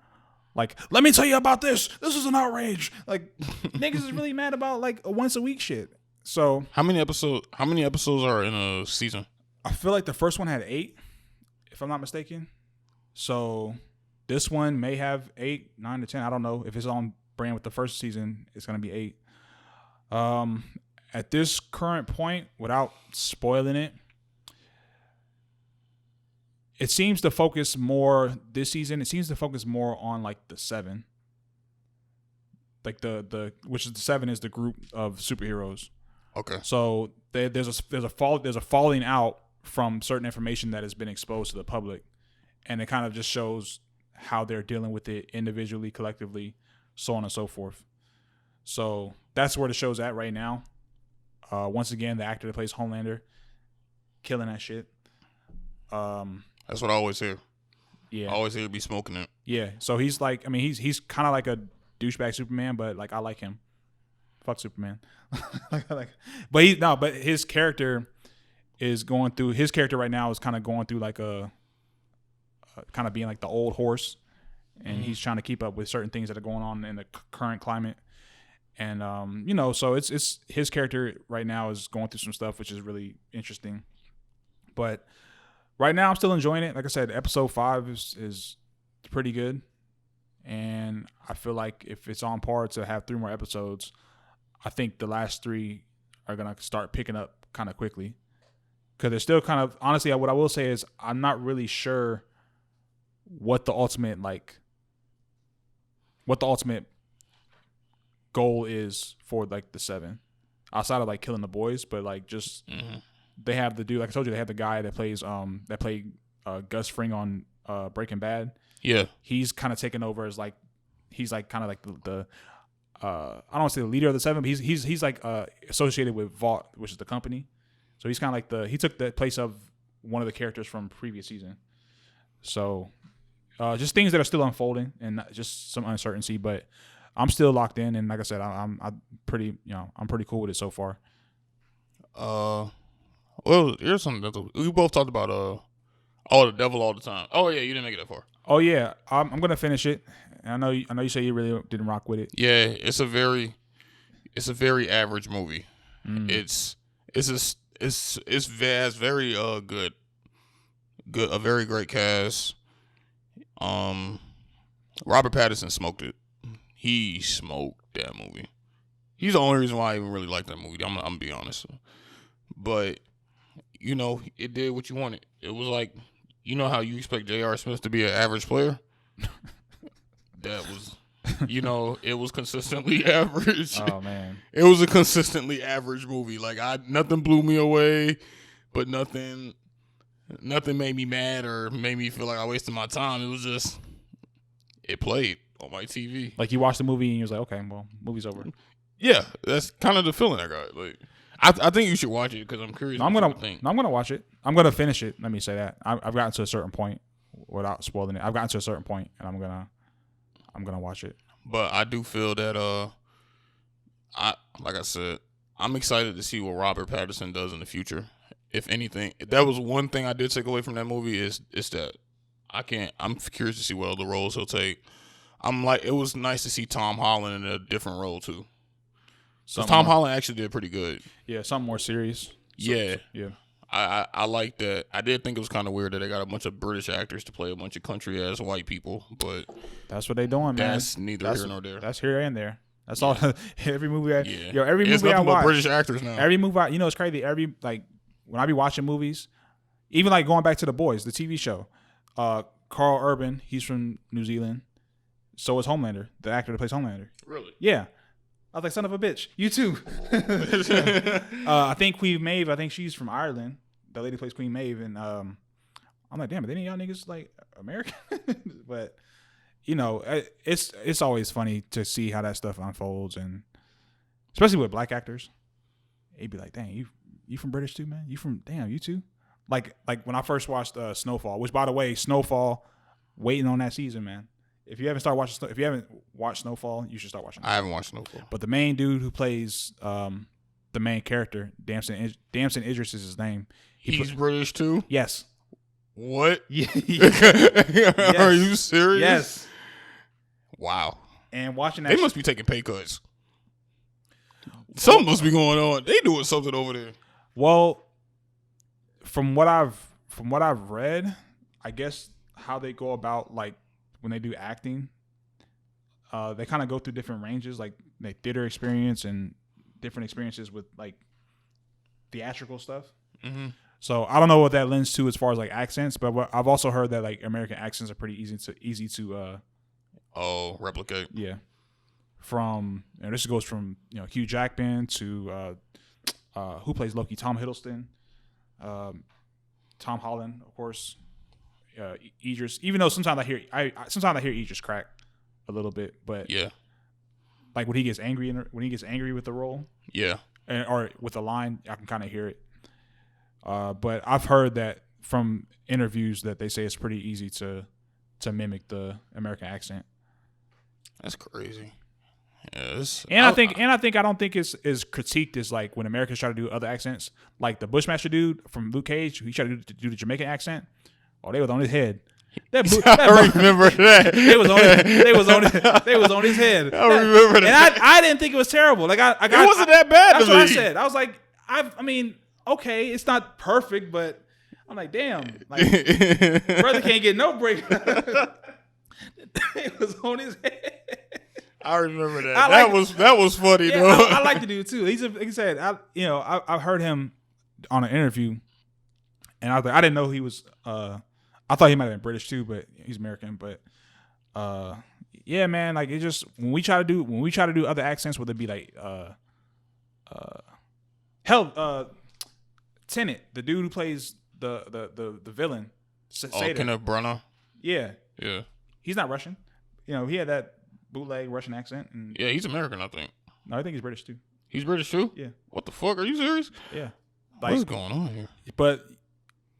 Like, let me tell you about this. This is an outrage. Like, niggas is really mad about like a once a week shit. So how many episodes are in a season? I feel like the first one had 8, if I'm not mistaken. So this one may have 8, 9 to 10. I don't know. If it's on brand with the first season, it's gonna be 8. At this current point, without spoiling it, it seems to focus more this season. It seems to focus more on like the 7, like the which is the 7 is the group of superheroes. Okay. So there's a falling out from certain information that has been exposed to the public, and it kind of just shows how they're dealing with it individually, collectively, so on and so forth. So that's where the show's at right now. Once again, the actor that plays Homelander, killing that shit. That's what I always hear. Yeah, I always hear be smoking it. Yeah, so he's like, I mean, he's kind of like a douchebag Superman, but like I like him. Fuck Superman. But his character is going through. His character right now is kind of going through like a kind of being like the old horse, and he's trying to keep up with certain things that are going on in the current climate. And so it's his character right now is going through some stuff which is really interesting. But right now I'm still enjoying it. Like I said, episode 5 is pretty good. And I feel like if it's on par to have 3 more episodes, I think the last 3 are gonna start picking up kind of quickly. Because they're still kind of, honestly, what I will say is I'm not really sure what the ultimate goal is for like the 7, outside of like killing the boys, but like just they have the dude, like I told you, they have the guy that plays that played Gus Fring on Breaking Bad. Yeah, he's kind of taken over as like he's like kind of like the I don't want to say the leader of the 7, but he's like associated with Vault, which is the company. So he's kind of like he took the place of one of the characters from previous season. So just things that are still unfolding and not just some uncertainty, but I'm still locked in, and like I said, I'm pretty cool with it so far. Well, here's something we both talked about. The devil all the time. Oh yeah, you didn't make it that far. Oh yeah, I'm gonna finish it. And I know you say you really didn't rock with it. Yeah, it's a very average movie. It has very good, a very great cast. Robert Pattinson smoked it. He smoked that movie. He's the only reason why I even really like that movie. I'm gonna be honest. But it did what you wanted. It was like, how you expect J.R. Smith to be an average player. That was, it was consistently average. Oh man, it was a consistently average movie. Like nothing blew me away, but nothing made me mad or made me feel like I wasted my time. It was just, it played on my TV. Like you watched the movie and you was like, okay, well, movie's over. Yeah, that's kind of the feeling I got. Like, I think you should watch it because I'm curious. I'm gonna watch it. I'm gonna finish it. Let me say that I've gotten to a certain point without spoiling it. I've gotten to a certain point, and I'm gonna watch it. But I do feel that like I said, I'm excited to see what Robert Pattinson does in the future. If anything, that was one thing I did take away from that movie is that I'm curious to see what other roles he'll take. It was nice to see Tom Holland in a different role too. So Tom Holland actually did pretty good. Yeah, something more serious. Yeah. I like that. I did think it was kind of weird that they got a bunch of British actors to play a bunch of country ass white people, but that's what they doing, man. That's neither here nor there. That's here and there. That's all. Every movie, every it's movie I watch, British actors now. Every movie, it's crazy. When I be watching movies, even like going back to The Boys, the TV show. Carl Urban, he's from New Zealand. So is Homelander, the actor that plays Homelander. Really? Yeah. I was like, son of a bitch. You too. I think Queen Maeve, she's from Ireland. The lady plays Queen Maeve. And I'm like, damn, are any of y'all niggas like American? But, it's always funny to see how that stuff unfolds. And especially with black actors. They'd be like, dang, you from British too, man? You too? Like when I first watched Snowfall, which by the way, Snowfall, waiting on that season, man. If you haven't watched Snowfall, you should start watching it. I haven't watched Snowfall. But the main dude who plays the main character, Damson Idris is his name. He's British too? Yes. What? Yeah. Yes. Are you serious? Yes. Wow. And watching that, they must be taking pay cuts. Something must be going on. They doing something over there. Well, from what I've read, I guess how they go about like when they do acting, they kind of go through different ranges, like theater experience and different experiences with like theatrical stuff. Mm-hmm. So I don't know what that lends to as far as like accents, but I've also heard that like American accents are pretty easy to replicate. Yeah. From this goes from Hugh Jackman to who plays Loki, Tom Hiddleston, Tom Holland, of course. Idris, even though sometimes I hear Idris crack a little bit, but yeah, like when he gets angry with the role, yeah, or with the line, I can kind of hear it. But I've heard that from interviews that they say it's pretty easy to mimic the American accent. That's crazy. Yes, I don't think it's as critiqued as like when Americans try to do other accents, like the Bushmaster dude from Luke Cage, he tried to do the Jamaican accent. Oh, they was on his head. I remember that. They was on his head. I remember that. And I didn't think it was terrible. Like it wasn't that bad. That's what I said. I was like, I mean, okay, it's not perfect, but I'm like, damn, like brother can't get no break. It was on his head. I remember that. That was funny though. I like the dude too. Like he said, I heard him on an interview, and I was like, I didn't know he was. I thought he might have been British too, but he's American. But yeah, man, like it just when we try to do other accents, whether it be like Tenet, the dude who plays the villain, Kenneth Branagh. Yeah, he's not Russian. He had that bootleg Russian accent. And yeah, he's American, I think. No, I think he's British too. He's British too? Yeah. What the fuck? Are you serious? Yeah. What's going on here? But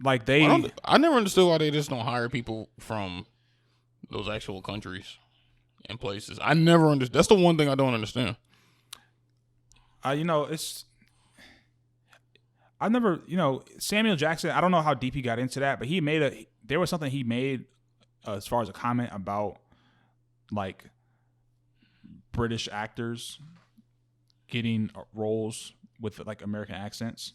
like I never understood why they just don't hire people from those actual countries and places. I never understood. That's the one thing I don't understand. Samuel Jackson, I don't know how deep he got into that, but there was something he made as far as a comment about like British actors getting roles with like American accents.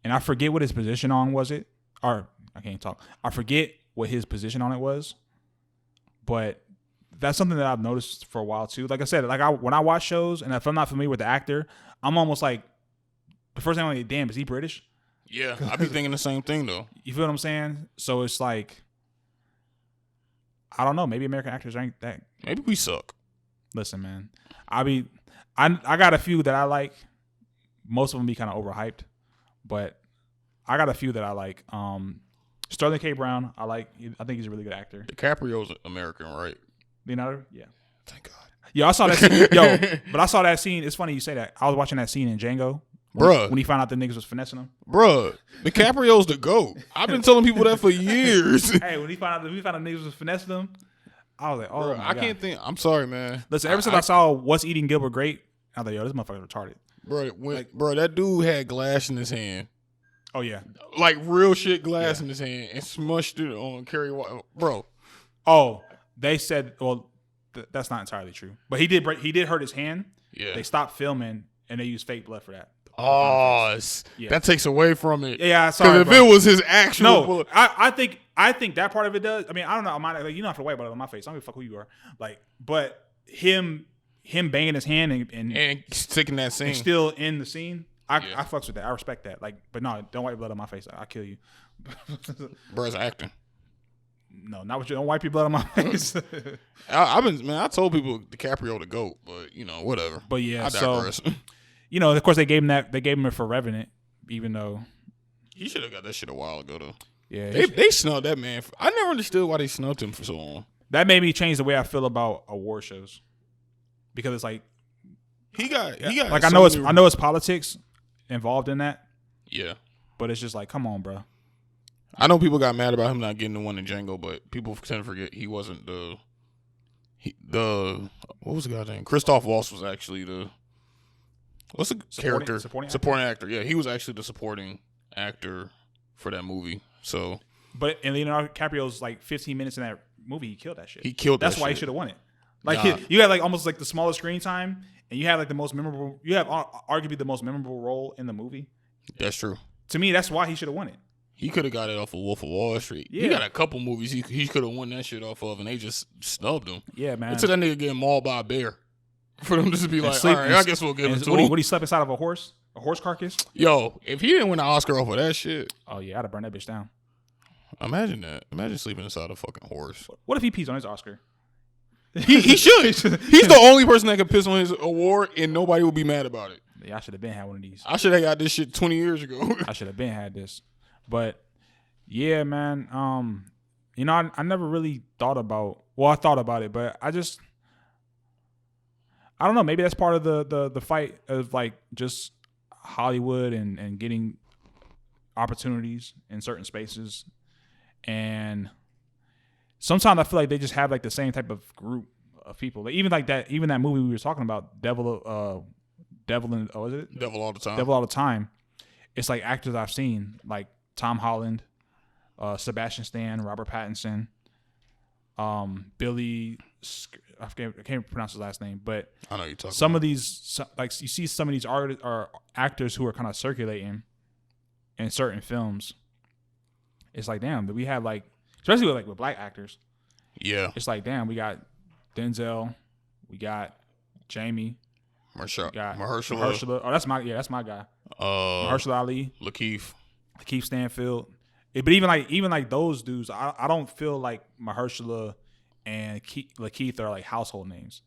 And I forget what his position on was it. Or I can't talk. I forget what his position on it was. But that's something that I've noticed for a while too. Like I said, when I watch shows and if I'm not familiar with the actor, I'm almost like the first thing I'm like, damn, is he British? Yeah, I be thinking the same thing though. You feel what I'm saying? So it's like, I don't know. Maybe American actors ain't that. Maybe we suck. Listen, man. I got a few that I like. Most of them be kind of overhyped, but I got a few that I like. Sterling K. Brown, I like. I think he's a really good actor. DiCaprio's American, right? Leonardo, yeah. Thank God. Yo, I saw that scene. But I saw that scene. It's funny you say that. I was watching that scene in Django. When he found out the niggas was finessing him. Bruh, DiCaprio's the GOAT. I've been telling people that for years. Hey, when he found out niggas was finessing him, I was like, oh Bro, my I God. can't think. I'm sorry, man. Listen, ever since I saw What's Eating Gilbert Grape, I thought, yo, this motherfucker's retarded. Bro, that dude had glass in his hand. Oh yeah. Like real shit glass in his hand and smushed it on Kerry Washington. Bro. Oh, they said, well, that's not entirely true. But he did hurt his hand. Yeah. They stopped filming and they used fake blood for that. Oh, that takes away from it. Yeah, sorry. Because if it was his actual bullet. I think that part of it does. I mean, I don't know. You don't have to worry about it on my face. I don't give a fuck who you are. Like, but him banging his hand and sticking that scene. And still in the scene. I fucks with that. I respect that. Like, but no, don't wipe blood on my face. I'll kill you. Bro, it's acting. No, not with you. Don't wipe your blood on my face. I told people DiCaprio the GOAT, but whatever. But yeah, I digress. So of course they gave him it for Revenant, even though he should have got that shit a while ago though. Yeah, they snubbed that man. I never understood why they snubbed him for so long. That made me change the way I feel about award shows, because it's like he got like I know it's politics involved in that. Yeah, but it's just like, come on, bro. I know people got mad about him not getting the one in Django, but people tend to forget he wasn't the what was the guy's name? Christoph Waltz was actually the what's the character? Supporting actor. Yeah, he was actually the supporting actor for that movie. So, but in Leonardo DiCaprio's like 15 minutes in that movie, he killed that shit. He killed that That's why shit. he should have won it. Like you had like almost like the smallest screen time, and you have like the most memorable. You have arguably the most memorable role in the movie. That's true. To me, that's why he should have won it. He could have got it off of Wolf of Wall Street. Yeah. He got a couple movies he could have won that shit off of, and they just snubbed him. Yeah, man. Until that nigga getting mauled by a bear. For them just to be like, all right, I guess we'll give it to him. What he slept inside of a horse carcass? Yo, if he didn't win an Oscar off of that shit. Oh, yeah, I'd have burned that bitch down. Imagine that. Imagine sleeping inside a fucking horse. What if he pees on his Oscar? He should. He's the only person that can piss on his award, and nobody will be mad about it. Yeah, I should have been had one of these. I should have got this shit 20 years ago. I should have been had this. But yeah, man. I never really thought about. Well, I thought about it, but I don't know. Maybe that's part of the fight of like just Hollywood and getting opportunities in certain spaces. And sometimes I feel like they just have like the same type of group of people. Like even that movie we were talking about, Devil All the Time. It's like actors I've seen, like Tom Holland, Sebastian Stan, Robert Pattinson, Billy. I can't pronounce his last name, but I know you're talking. Some of these, like you see, some of these artists are actors who are kind of circulating in certain films. It's like, damn, we have like, especially with black actors. Yeah, it's like, damn, we got Denzel, we got Jamie, Mahershala. Oh, that's my guy. Mahershala Ali, Lakeith Stanfield. But even like those dudes, I don't feel like Mahershala and Lakeith are like household names.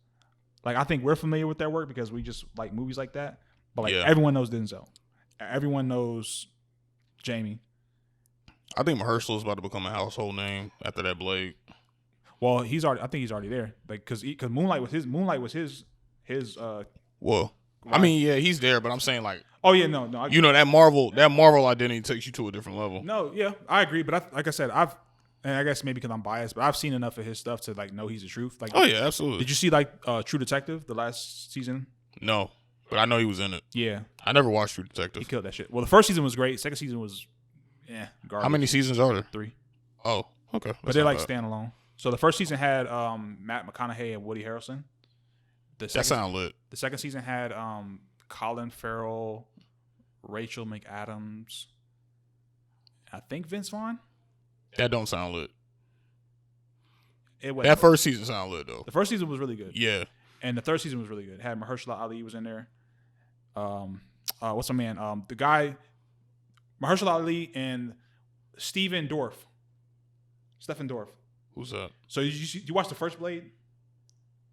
Like I think we're familiar with their work because we just like movies like that. But like everyone knows Denzel, everyone knows Jamie. I think Mahershala is about to become a household name after that Blade. Well, I think he's already there. Like because Moonlight was his. Well, I mean, yeah, he's there, but I'm saying like. Oh yeah, no. That Marvel identity takes you to a different level. No, yeah, I agree. But like I said, and I guess maybe because I'm biased, but I've seen enough of his stuff to like know he's the truth. Like, oh yeah, absolutely. Did you see like True Detective, the last season? No, but I know he was in it. Yeah, I never watched True Detective. He killed that shit. Well, the first season was great. Second season was, garbage. How many seasons are there? 3. Oh, okay. But they're like standalone. So the first season had Matt McConaughey and Woody Harrelson. That sound lit. The second season had Colin Farrell, Rachel McAdams, I think Vince Vaughn. That don't sound lit. That first season sound lit though. The first season was really good. Yeah. And the third season was really good. It had Mahershala Ali was in there. What's the man? The guy, Mahershala Ali and Stephen Dorff. Who's that? So you watched the first Blade?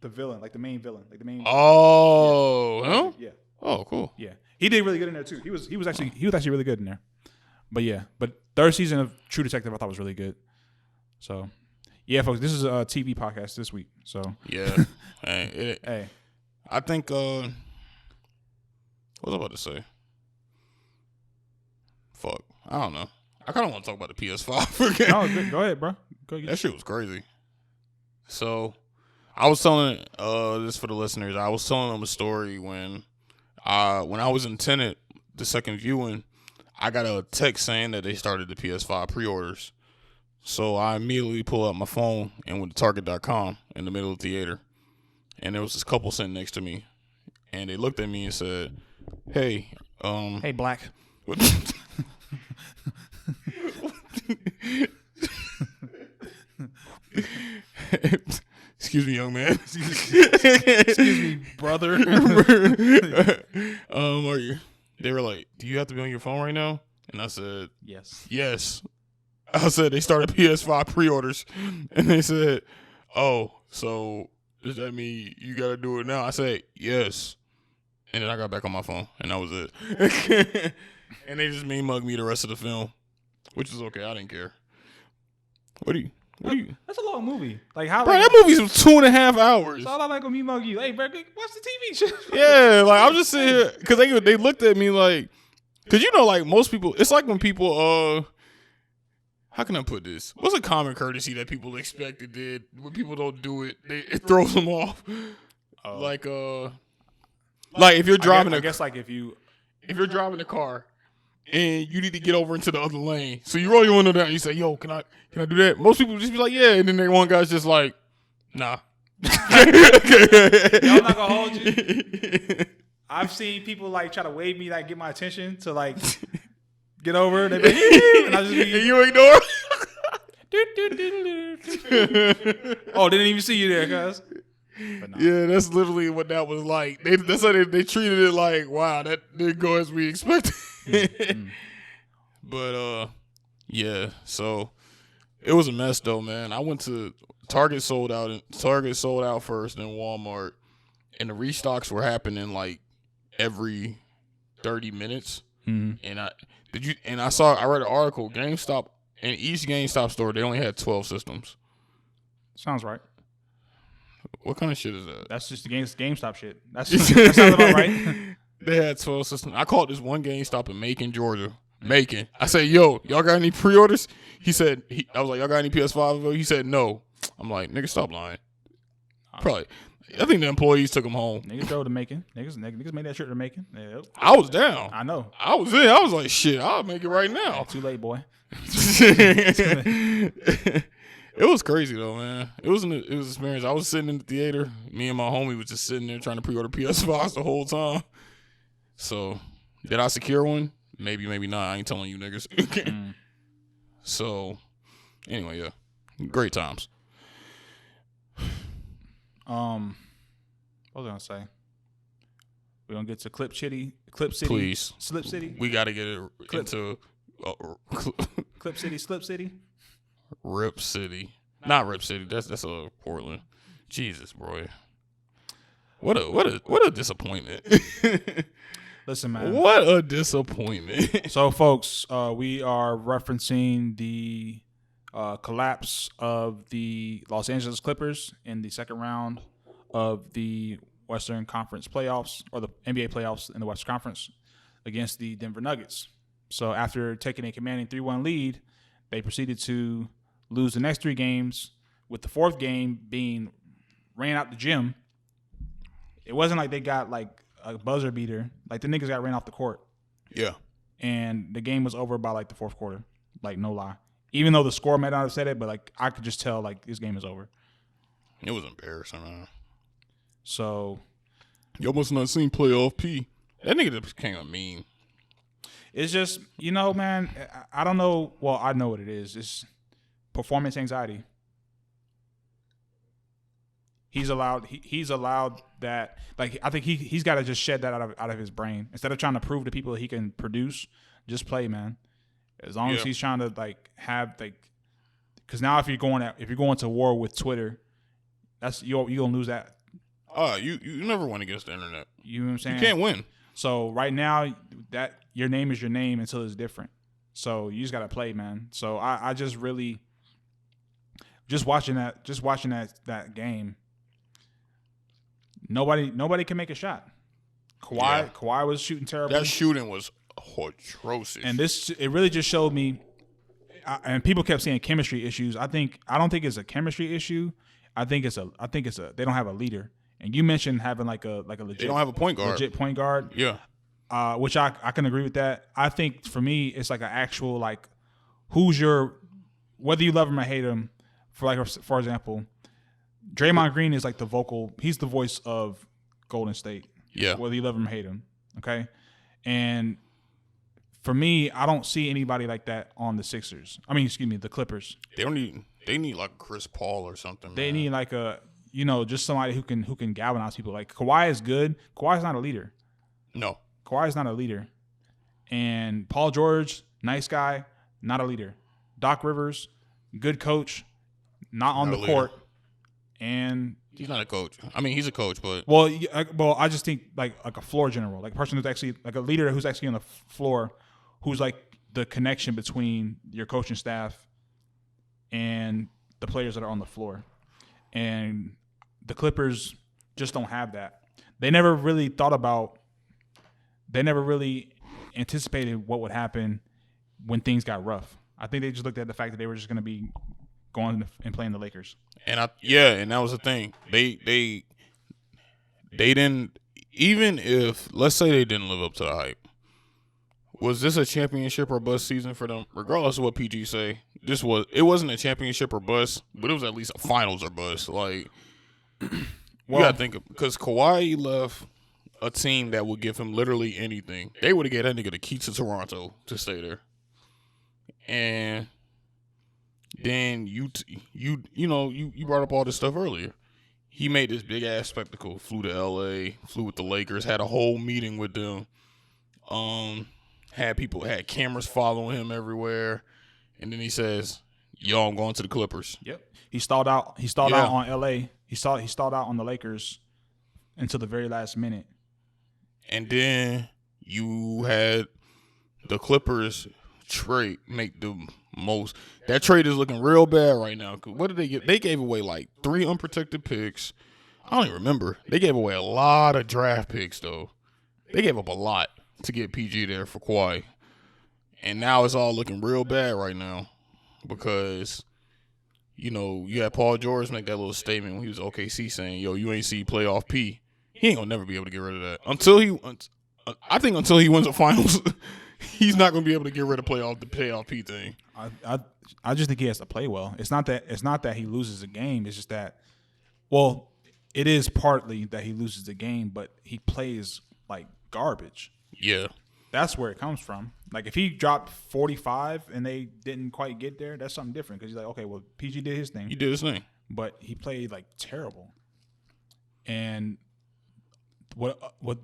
The villain, like the main villain, like the main. Oh, yeah. Huh? Yeah. Oh, cool. Yeah, he did really good in there too. He was actually really good in there. But third season of True Detective I thought was really good. So, yeah, folks, this is a TV podcast this week. So yeah, hey, I think what was I about to say? Fuck, I don't know. I kind of want to talk about the PS5 again. No, go ahead, bro. That shit was crazy. So I was telling this for the listeners. I was telling them a story when I was in Tenet, the second viewing. I got a text saying that they started the PS5 pre-orders. So I immediately pulled out my phone and went to Target.com in the middle of the theater. And there was this couple sitting next to me. And they looked at me and said, hey, hey, black. Excuse me, young man. Excuse me, brother. Are you? They were like, do you have to be on your phone right now? And I said, yes. I said they started PS5 pre-orders, and they said, oh, so does that mean you got to do it now? I said, yes. And then I got back on my phone, and that was it. And they just mean mug me the rest of the film, which is okay. I didn't care. What do you? That's a long movie. Like how? Bro, like, that movie's 2.5 hours. So all I like when me mug you. Hey, bro, watch the TV show. Yeah, like I'm just sitting here because they looked at me like, because you know, like most people, it's like when people how can I put this? What's a common courtesy that people expect it did when people don't do it? It throws them off. Like if you're driving, I guess like if you're driving a car and you need to get over into the other lane, so you roll your window down and you say, "Yo, can I do that?" Most people just be like, "Yeah," and then one guy's just like, "Nah." Yo, I'm not gonna hold you. I've seen people like try to wave me, like get my attention to like get over. They be, and I just be, and you ignore. Oh, didn't even see you there, cuz. No. Yeah, that's literally what that was like. That's how they treated it. Like, wow, that didn't go as we expected. But yeah. So it was a mess, though, man. I went to Target sold out. Target sold out first, then Walmart, and the restocks were happening like every 30 minutes. Mm-hmm. And I read an article. GameStop, in each GameStop store, they only had 12 systems. Sounds right. What kind of shit is that? That's just the GameStop shit. That sounds about right. They had 12 systems. I called this one GameStop in Macon, Georgia. Macon. I said, yo, y'all got any pre-orders? He said, I was like, y'all got any PS5? He said, no. I'm like, nigga, stop lying. Probably. I think the employees took them home. Niggas drove to Macon. Niggas made that trip to Macon. Yep. I was down. I know. I was in. I was like, shit, I'll make it right now. Too late, boy. It was crazy though, man. It was an experience. I was sitting in the theater. Me and my homie was just sitting there trying to pre-order PS5s the whole time. So, did I secure one? Maybe, maybe not. I ain't telling you niggas. So, anyway, yeah, great times. What was I gonna say? We're gonna get to Clip City. Please. Slip City. We gotta get it into Clip City, Slip City. Rip City. Not Rip City. That's Portland. Jesus, bro. What a disappointment. Listen, man. What a disappointment. So, folks, we are referencing the collapse of the Los Angeles Clippers in the second round of the Western Conference playoffs, or the NBA playoffs in the Western Conference, against the Denver Nuggets. So after taking a commanding 3-1 lead, they proceeded to lose the next 3 games, with the fourth game being ran out the gym. It wasn't like they got like a buzzer beater. Like the niggas got ran off the court. Yeah. And the game was over by like the fourth quarter. Like, no lie. Even though the score might not have said it, but like I could just tell like this game is over. It was embarrassing, man. So you almost not seen playoff P. That nigga just became a meme. It's just, you know, man, I don't know. Well, I know what it is. It's performance anxiety. He's allowed that. Like, I think he's got to just shed that out of his brain. Instead of trying to prove to people that he can produce, just play, man. As long as he's trying to like have like, because now if you're going to war with Twitter, that's you're gonna lose that. You never win against the internet. You know what I'm saying? You can't win. So right now, that your name is your name until it's different. So you just gotta play, man. So I just really just watching that game. Nobody can make a shot. Kawhi was shooting terrible. That shooting was atrocious. And it really just showed me. And people kept saying chemistry issues. I don't think it's a chemistry issue. I think it's a they don't have a leader. And you mentioned having like a legit, They don't have a point guard. Legit point guard. Yeah. Which I can agree with that. I think for me it's like an actual like who's your, whether you love him or hate him, for example, Draymond Green is like he's the voice of Golden State. Yeah. Whether you love him or hate him. Okay. And for me, I don't see anybody like that on the Sixers. I mean, excuse me, the Clippers. They need like Chris Paul or something. They man. need like just somebody who can galvanize people. Like Kawhi is good. Kawhi's not a leader. No. Kawhi's not a leader. And Paul George, nice guy, not a leader. Doc Rivers, good coach, not on the court. And he's not a coach. I mean, he's a coach, but I just think like a floor general, like a person who's actually like a leader who's actually on the floor, who's like the connection between your coaching staff and the players that are on the floor. And the Clippers just don't have that. They never really anticipated what would happen when things got rough. I think they just looked at the fact that they were just going to be going and playing the Lakers. And and that was the thing. They didn't, even if, let's say they didn't live up to the hype. Was this a championship or bust season for them? Regardless of what PG say, it wasn't a championship or bust, but it was at least a finals or bust. Like, you gotta think, because Kawhi left a team that would give him literally anything. They would have gave that nigga the key to Toronto to stay there. And then you brought up all this stuff earlier. He made this big ass spectacle. Flew to LA, flew with the Lakers, had a whole meeting with them. Had cameras following him everywhere, and then he says, "Yo, I'm going to the Clippers." Yep. He stalled out. He stalled out on LA. He stalled out on the Lakers until the very last minute. And then you had the Clippers trade make the most. That trade is looking real bad right now. What did they get? They gave away like 3 unprotected picks. I don't even remember. They gave away a lot of draft picks though. They gave up a lot to get PG there for Kawhi. And now it's all looking real bad right now because, you had Paul George make that little statement when he was OKC saying, yo, you ain't see playoff P. He ain't going to never be able to get rid of that. Until he wins a finals, he's not going to be able to get rid of the playoff P thing. I just think he has to play well. It's not that he loses a game. It's just that, well, it is partly that he loses the game, but he plays like garbage. Yeah. That's where it comes from. Like, if he dropped 45 and they didn't quite get there, that's something different because he's like, okay, well, PG did his thing. He did his thing. But he played, like, terrible. And what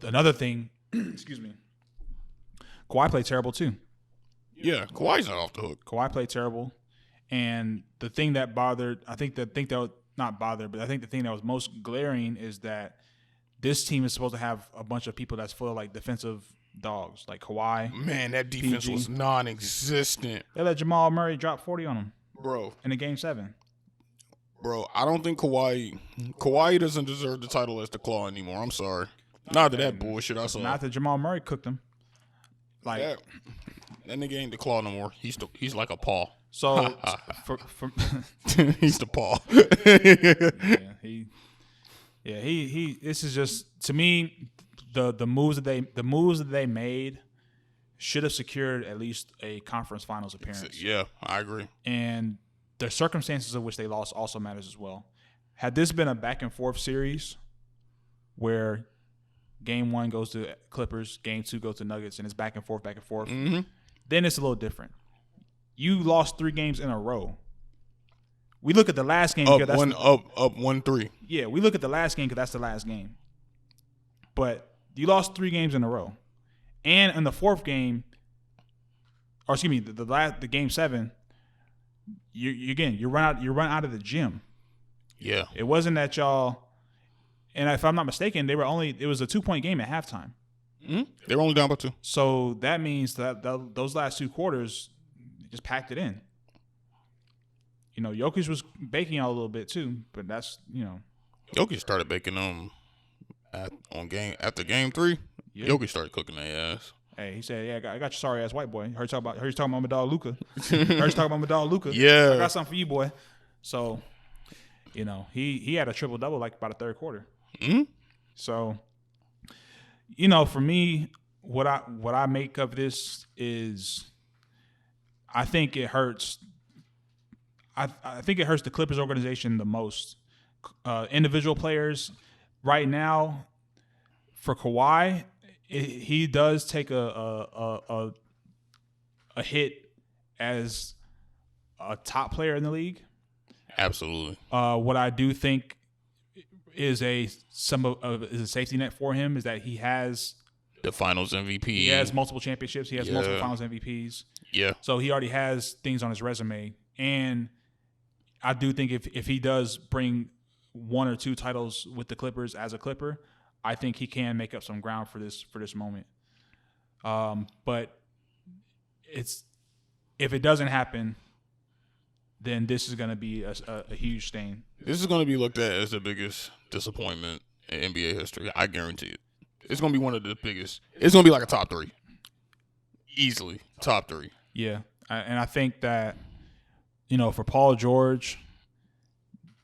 another thing, excuse me, Kawhi played terrible too. Yeah, Kawhi's not off the hook. Kawhi played terrible. And the thing that bothered, I think the thing that was most glaring is that this team is supposed to have a bunch of people that's full of like defensive dogs, like Kawhi. Man, that defense PG. was non-existent. They let Jamal Murray drop 40 on him, bro, in a game 7. Bro, I don't think Kawhi doesn't deserve the title as the Claw anymore. I'm sorry. Not that bullshit I saw. Not that Jamal Murray cooked him. Like that nigga ain't the Claw no more. He's like a paw. So he's the paw. He. This is just, to me, the moves that they made should have secured at least a conference finals appearance. Yeah, I agree. And the circumstances of which they lost also matters as well. Had this been a back and forth series where game 1 goes to Clippers, game 2 goes to Nuggets, and it's back and forth, mm-hmm. Then it's a little different. You lost 3 games in a row. We look at the last game. Up 1-3. Yeah, we look at the last game because that's the last game. But you lost 3 games in a row, and in the 4th game, or excuse me, the game 7, you run out of the gym. Yeah, it wasn't that y'all. And if I'm not mistaken, it was a 2-point game at halftime. Mm-hmm. They were only down by 2. So that means that those last 2 quarters just packed it in. Jokic was baking out a little bit too, but that's, Jokic started baking after game 3. Yeah. Jokic started cooking their ass. Hey, he said, "Yeah, I got your sorry ass white boy. Heard you talking about my dog Luka. Heard you talking about my dog Luka. Yeah, I got something for you, boy." So, He had a triple double like by the third quarter. Mm-hmm. So, for me, what I make of this is, I think it hurts. I think it hurts the Clippers organization the most. Individual players right now, for Kawhi, he does take a hit as a top player in the league. Absolutely. What I do think is a safety net for him is that he has the Finals MVP. He has multiple championships. He has multiple Finals MVPs. Yeah. So he already has things on his resume, and I do think if he does bring 1 or 2 titles with the Clippers as a Clipper, I think he can make up some ground for this moment. But if it doesn't happen, then this is going to be a huge stain. This is going to be looked at as the biggest disappointment in NBA history. I guarantee it. It's going to be one of the biggest. It's going to be like a top 3. Easily top 3. Yeah. And I think that, for Paul George,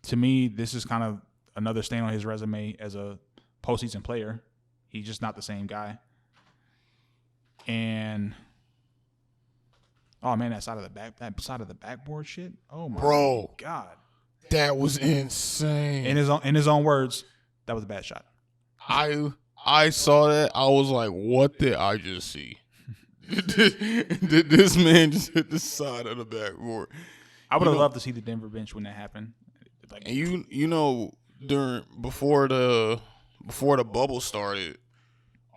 to me, this is kind of another stain on his resume as a postseason player. He's just not the same guy. And oh man, that side of the backboard shit. Oh my god, that was insane. In his own words, that was a bad shot. I saw that. I was like, what did I just see? Did this man just hit the side of the backboard? I would have loved to see the Denver bench when that happened. Like, and before the bubble started,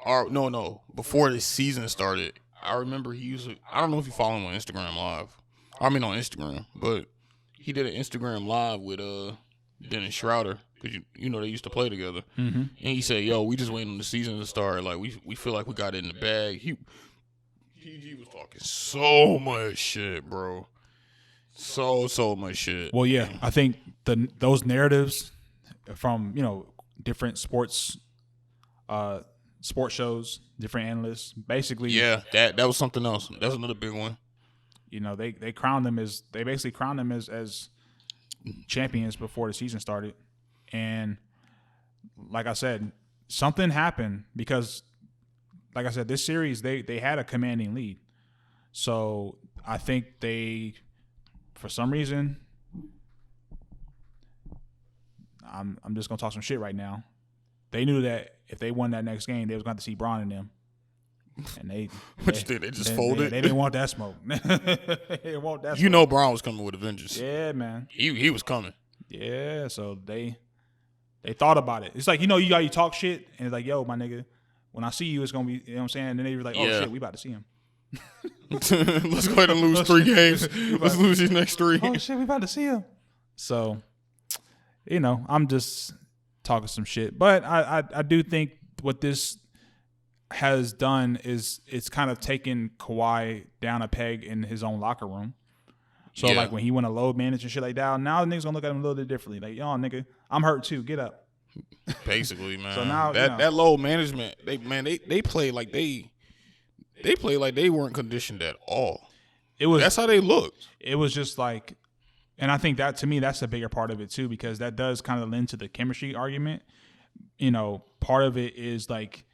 or before the season started, I remember I don't know if you follow him on Instagram Live. I mean on Instagram, but he did an Instagram Live with Dennis Schroeder, because they used to play together. Mm-hmm. And he said, "Yo, we just waiting on the season to start. Like we feel like we got it in the bag." He was talking so much shit, bro. So much shit. Well, yeah, I think those narratives from different sports shows, different analysts, basically. Yeah, that was something else. That was another big one. They basically crowned them as champions before the season started, and like I said, something happened because, like I said, this series they had a commanding lead, so I think they, for some reason, I'm just gonna talk some shit right now. They knew that if they won that next game, they was going to see Bron in them, and they just folded. They didn't want that smoke. They didn't want that smoke. Bron was coming with a vengeance. Yeah, man. He was coming. Yeah, so they thought about it. It's like, you talk shit, and it's like, yo, my nigga, when I see you, it's gonna be, you know what I'm saying? And then they were like, oh shit, we about to see him. Let's go ahead and lose 3 games. Let's lose these next 3. Oh shit, we about to see him. So, I'm just talking some shit, but I do think what this has done is it's kind of taken Kawhi down a peg in his own locker room. So like when he went to load manage and shit like that, now the niggas gonna look at him a little bit differently. Like, yo, nigga, I'm hurt too. Get up. Basically, man. So now that load management, they play like they weren't conditioned at all. That's how they looked. It was just like, and I think that, to me, that's a bigger part of it too, because that does kind of lend to the chemistry argument. Part of it is like,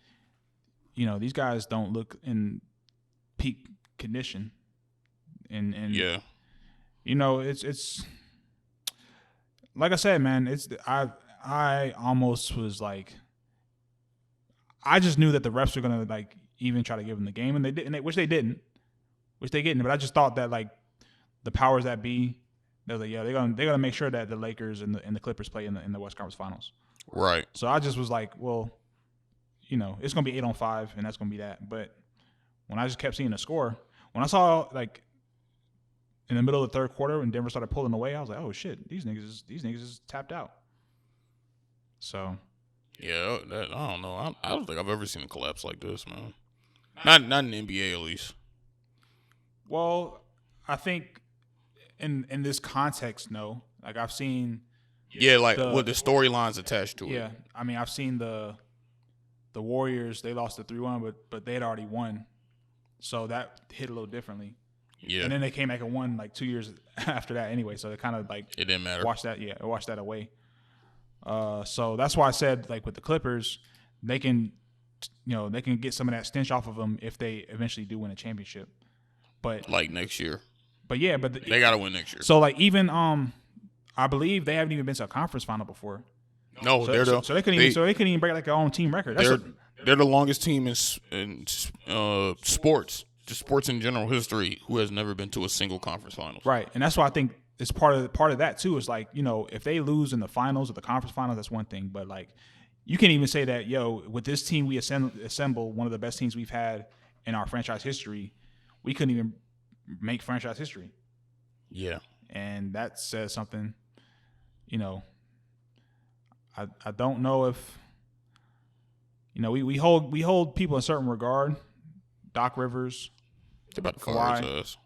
these guys don't look in peak condition, and yeah, it's like I said, man. I almost was like, I just knew that the refs were gonna like even try to give them the game, and they didn't, which they didn't. But I just thought that like the powers that be, they're like, yeah, they're gonna make sure that the Lakers and the Clippers play in the West Conference Finals. Right. So I just was like, well, it's gonna be 8-5, and that's gonna be that. But when I just kept seeing the score, when I saw like in the middle of the third quarter when Denver started pulling away, I was like, oh shit, these niggas is tapped out. So yeah, I don't know. I don't think I've ever seen a collapse like this, man. Not in the NBA at least. Well, I think in this context, no. Like I've seen. Yeah, like with the storylines attached to it. Yeah, I mean, I've seen the Warriors. They lost the 3-1, but they had already won, so that hit a little differently. Yeah. And then they came back and won like 2 years after that anyway. So it kind of like it didn't matter. Washed that away. So that's why I said like with the Clippers, they can get some of that stench off of them if they eventually do win a championship. But like next year. But yeah, they got to win next year. So like even I believe they haven't even been to a conference final before. No, so they couldn't even break like their own team record. They're the longest team in sports, just sports in general history, who has never been to a single conference finals. Right, and that's why I think it's part of that too. Is like, if they lose in the finals or the conference finals, that's one thing. But like, you can't even say that, with this team we assemble one of the best teams we've had in our franchise history, we couldn't even make franchise history. Yeah, and that says something. I don't know if we hold people in a certain regard. Doc Rivers, about the Kawhi.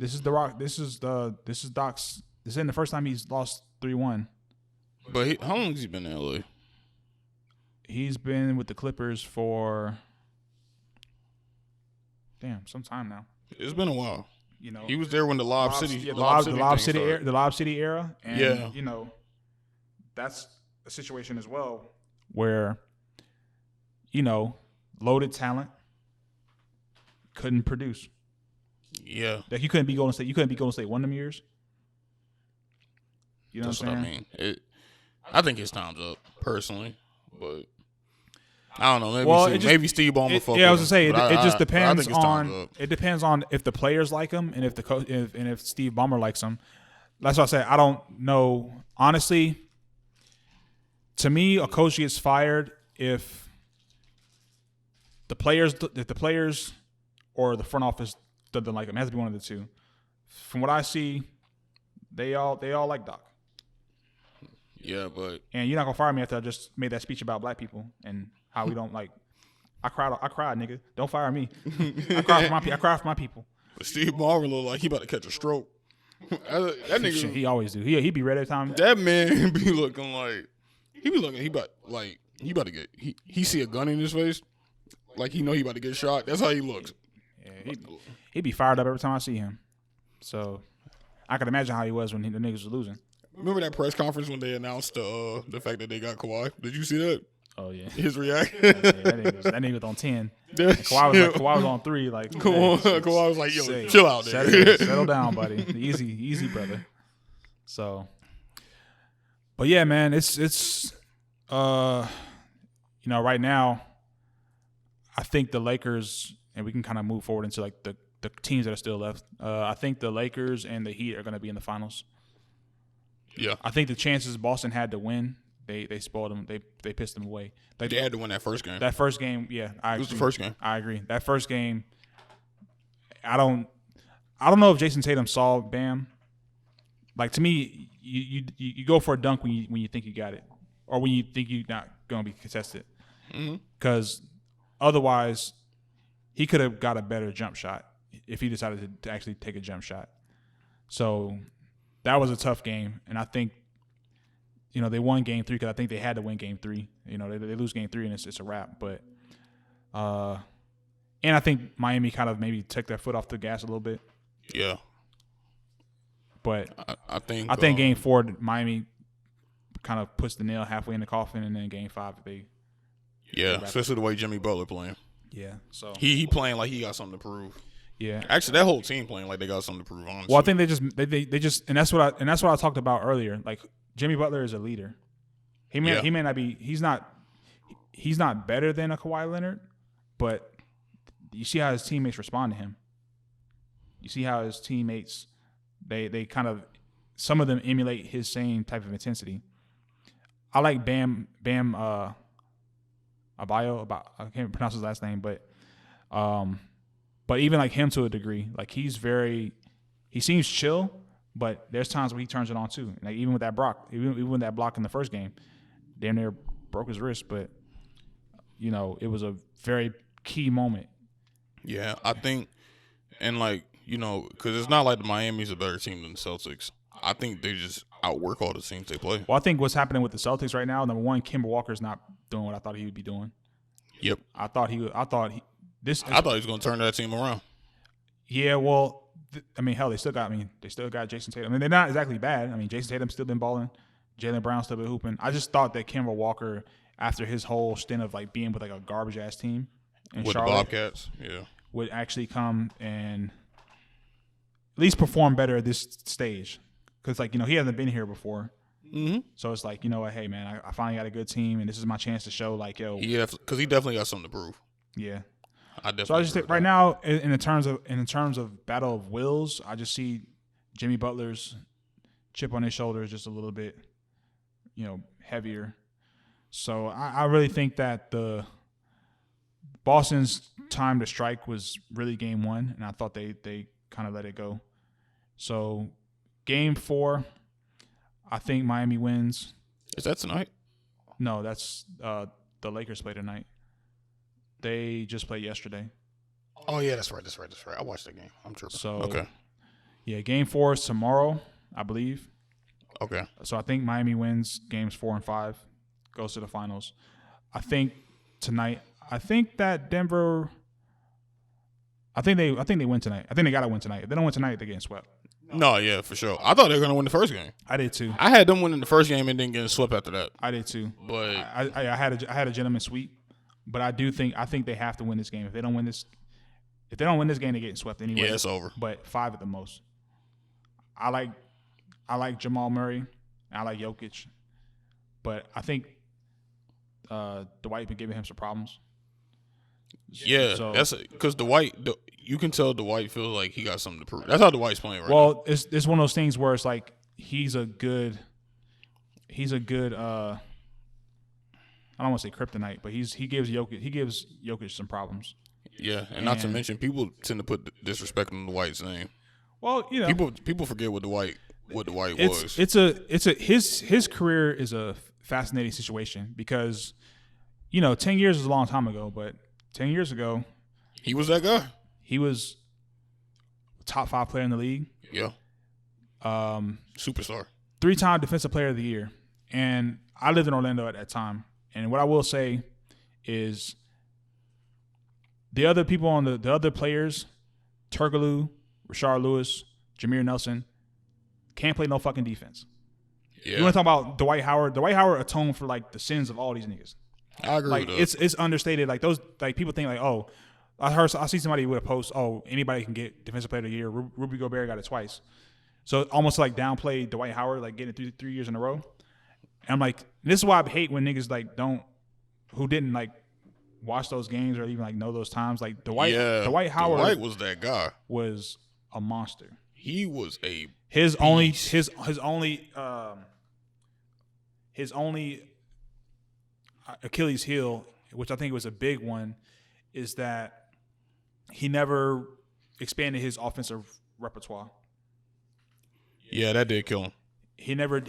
This is the Rock. This is Doc's. This isn't the first time he's lost 3-1. But how long has he been in LA? He's been with the Clippers for some time now. It's been a while. He was there when the Lob City era, and that's a situation as well where loaded talent couldn't produce. Yeah, like you couldn't be Golden State. You couldn't be Golden State one of them years. That's what I mean. I think his time's up personally, but I don't know. Maybe Steve Ballmer. Yeah, I was gonna say it just depends on. It depends on if the players like him and if if Steve Ballmer likes him. That's what I say. I don't know. Honestly, to me, a coach gets fired if the players or the front office doesn't like him. It has to be one of the two. From what I see, they all like Doc. Yeah, but and you're not gonna fire me after I just made that speech about black people and how we don't like. I cried, nigga. Don't fire me. I cried for my people. But Steve Ballmer look like he about to catch a stroke. That nigga, shit, he always do. He be ready every time. That man be looking like he about to get. He see a gun in his face, like he know he about to get shot. That's how he looks. Yeah, he be fired up every time I see him. So I can imagine how he was when the niggas was losing. Remember that press conference when they announced the fact that they got Kawhi? Did you see that? Oh yeah, his reaction. Yeah, that nigga was on 10. Kawhi was on 3. Like Kawhi was like, "Yo, chill out, there. Settle down, buddy. Easy, brother." So, but yeah, man, it's right now, I think the Lakers, and we can kind of move forward into like the teams that are still left. I think the Lakers and the Heat are going to be in the finals. Yeah, I think the chances Boston had to win, they spoiled them. They pissed them away. Like they had to win that first game. That first game, yeah, it was the first game. I agree. That first game, I don't know if Jason Tatum saw Bam. Like to me, you go for a dunk when you think you got it, or when you think you're not going to be contested, because otherwise, he could have got a better jump shot if he decided to actually take a jump shot. So that was a tough game, and I think they won Game 3 because I think they had to win Game 3. They lose Game 3 and it's a wrap. But and I think Miami kind of maybe took their foot off the gas a little bit. Yeah. But I think Game 4 Miami kind of puts the nail halfway in the coffin, and then Game 5 they. Yeah, especially the way Jimmy Butler playing. Yeah, so he playing like he got something to prove. Yeah, actually, that whole team playing like they got something to prove. Honestly, well, I think they just and that's what I talked about earlier. Like Jimmy Butler is a leader. He may not be. He's not better than a Kawhi Leonard, but you see how his teammates respond to him. You see how his teammates they kind of, some of them emulate his same type of intensity. I like Bam Abayo. I can't pronounce his last name, but even like him to a degree, like he seems chill, but there's times when he turns it on too. Like even with that even with that block in the first game, damn near broke his wrist, but it was a very key moment. Yeah, I think, and because it's not like the Miami's a better team than the Celtics. I think they just outwork all the teams they play. Well, I think what's happening with the Celtics right now, number one, Kemba Walker's not doing what I thought he would be doing. Yep. I thought he was going to turn that team around. Yeah, well, hell, they still got Jason Tatum. I mean, they're not exactly bad. I mean, Jason Tatum's still been balling. Jaylen Brown's still been hooping. I just thought that Kemba Walker, after his whole stint of like being with like a garbage ass team in With Charlotte, the Bobcats, yeah, would actually come and at least perform better at this stage. Because like he hasn't been here before. Mm-hmm. So it's like, what, hey man, I finally got a good team, and this is my chance to show like, yo, yeah, because he definitely got something to prove. Yeah. I definitely. So I just think right now, in terms of battle of wills, I just see Jimmy Butler's chip on his shoulder is just a little bit, heavier. So I really think that the Boston's time to strike was really game 1, and I thought they kind of let it go. So game 4, I think Miami wins. Is that tonight? No, that's the Lakers play tonight. They just played yesterday. Oh yeah, that's right. I watched that game. I'm tripping. So okay. Yeah, game 4 is tomorrow, I believe. Okay. So I think Miami wins games 4 and 5, goes to the finals. I think tonight. I think that Denver. I think they win tonight. I think they gotta win tonight. If they don't win tonight, they're getting swept. No, yeah, for sure. I thought they were gonna win the first game. I did too. I had them winning the first game and then getting swept after that. I did too. But I had a gentleman's sweep, but I think they have to win this game. If they don't win this game, they're getting swept anyway. Yeah, it's over. But 5 at the most. I like Jamal Murray, and I like Jokic, but I think Dwight been giving him some problems. Yeah, so, that's because you can tell Dwight feels like he got something to prove. That's how Dwight's playing right now. Well, it's one of those things where it's like he's a good I don't want to say kryptonite, but he gives Jokic some problems. Yeah, and not to mention people tend to put disrespect on Dwight's name. Well, people forget what Dwight was. His career is a fascinating situation because 10 years is a long time ago, but 10 years ago he was that guy. He was top 5 player in the league. Yeah. Superstar. 3-time defensive player of the year. And I lived in Orlando at that time. And what I will say is the other people on the other players, Turkoglu, Rashard Lewis, Jameer Nelson, can't play no fucking defense. Yeah. You want to talk about Dwight Howard? Dwight Howard atoned for like the sins of all these niggas. I agree like with that. It's understated. Like those, like people think like, oh, I see somebody with a post, oh, anybody can get defensive player of the year. Rudy Gobert got it twice. So almost like downplay Dwight Howard, like getting it 3 years in a row. And I'm like, this is why I hate when niggas like who didn't like watch those games or even like know those times. Like Dwight Howard. Dwight was that guy. Was a monster. He was a his beast. his only Achilles heel, which I think was a big one, is that he never expanded his offensive repertoire. Yeah, that did kill him. He never.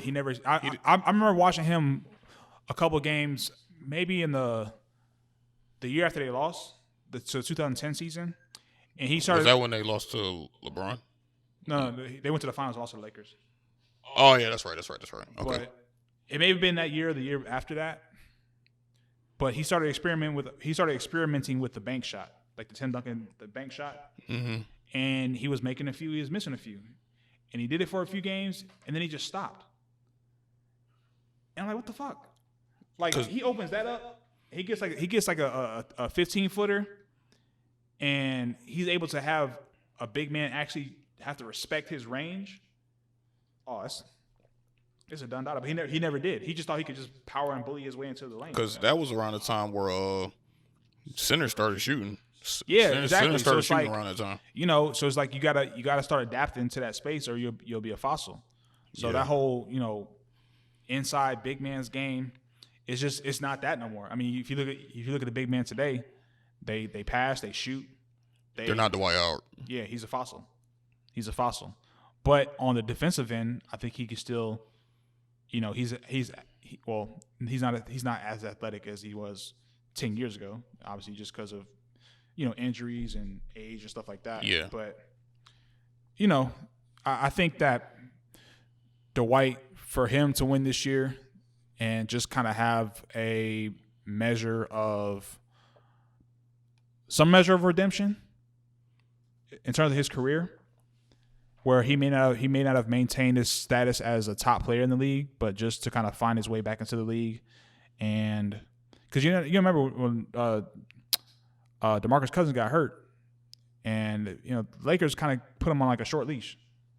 I remember watching him a couple games, maybe in the year after they lost, the 2010 season, and he started. Was that when they lost to LeBron? No, they went to the finals, lost to the Lakers. Oh yeah, that's right. Okay. But it may have been that year or the year after that. But he started experimenting with the bank shot, like the Tim Duncan, the bank shot. Mm-hmm. And he was making a few, he was missing a few. And he did it for a few games, and then he just stopped. And I'm like, what the fuck? Like he opens that up, he gets like a 15-footer, and he's able to have a big man actually have to respect his range. Oh, it's a done data, but he never did. He just thought he could just power and bully his way into the lane. Because that was around the time where center started shooting. Yeah, exactly. Center started so shooting like, around that time. So it's like you gotta start adapting to that space, or you'll be a fossil. So that whole inside big man's game, it's not that no more. I mean, if you look at the big man today, they pass, they shoot. They're not Dwight Howard. Yeah, he's a fossil. But on the defensive end, I think he can still. He's not as athletic as he was 10 years ago, obviously just because of injuries and age and stuff like that. Yeah. But I think that Dwight, for him to win this year and just kind of have some measure of redemption in terms of his career, where he may not have maintained his status as a top player in the league, but just to kind of find his way back into the league, and because you remember when DeMarcus Cousins got hurt, and the Lakers kind of put him on like a short leash.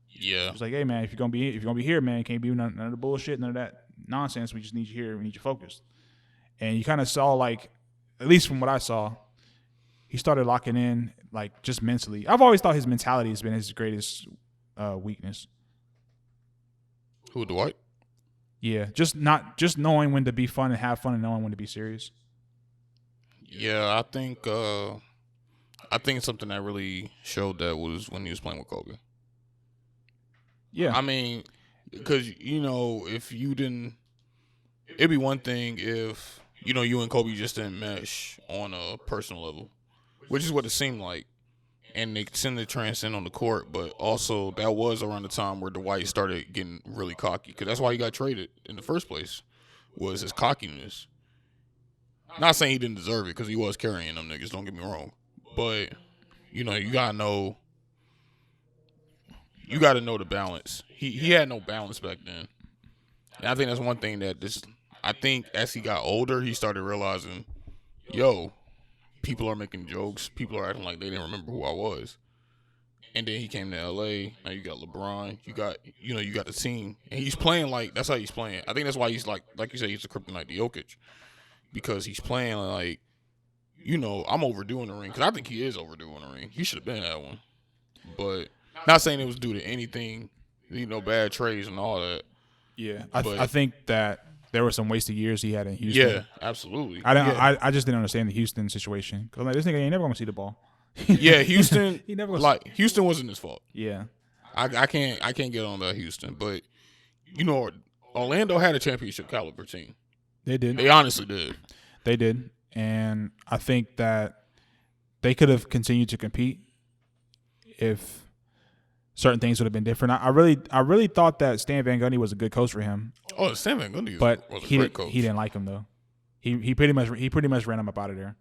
Yeah, it's like, hey man, if you're gonna be here, man, you can't be none of the bullshit, none of that nonsense. We just need you here. We need you focused. And you kind of saw, like, at least from what I saw, he started locking in, like, just mentally. I've always thought his mentality has been his greatest weakness. Who, Dwight? Yeah, just knowing when to be fun and have fun, and knowing when to be serious. Yeah, I think something that really showed that was when he was playing with Kobe. Yeah, I mean, because if you didn't, it'd be one thing if you and Kobe just didn't mesh on a personal level, which is what it seemed like, and they tend to transcend on the court. But also, that was around the time where Dwight started getting really cocky, because that's why he got traded in the first place, was his cockiness. Not saying he didn't deserve it, because he was carrying them niggas, don't get me wrong, but you gotta know the balance. He had no balance back then, and I think that's one thing that I think as he got older, he started realizing, people are making jokes. People are acting like they didn't remember who I was. And then he came to LA. Now you got LeBron. You got the team, and he's playing like that's how he's playing. I think that's why he's like you said, he's the kryptonite to Jokic, because he's playing like, I'm overdue in the ring, because I think he is overdue in the ring. He should have been at one, but not saying it was due to anything, bad trades and all that. Yeah, I think that there were some wasted years he had in Houston. Yeah, absolutely. I just didn't understand the Houston situation, because I'm like, this nigga ain't never gonna see the ball. Yeah, Houston. He never Houston wasn't his fault. Yeah, I can't get on that Houston, but Orlando had a championship caliber team. They did. They honestly did. They did, and I think that they could have continued to compete if certain things would have been different. I really thought that Stan Van Gundy was a good coach for him. Oh, Stan Van Gundy was a great coach. He didn't like him though. He pretty much ran him up out of there.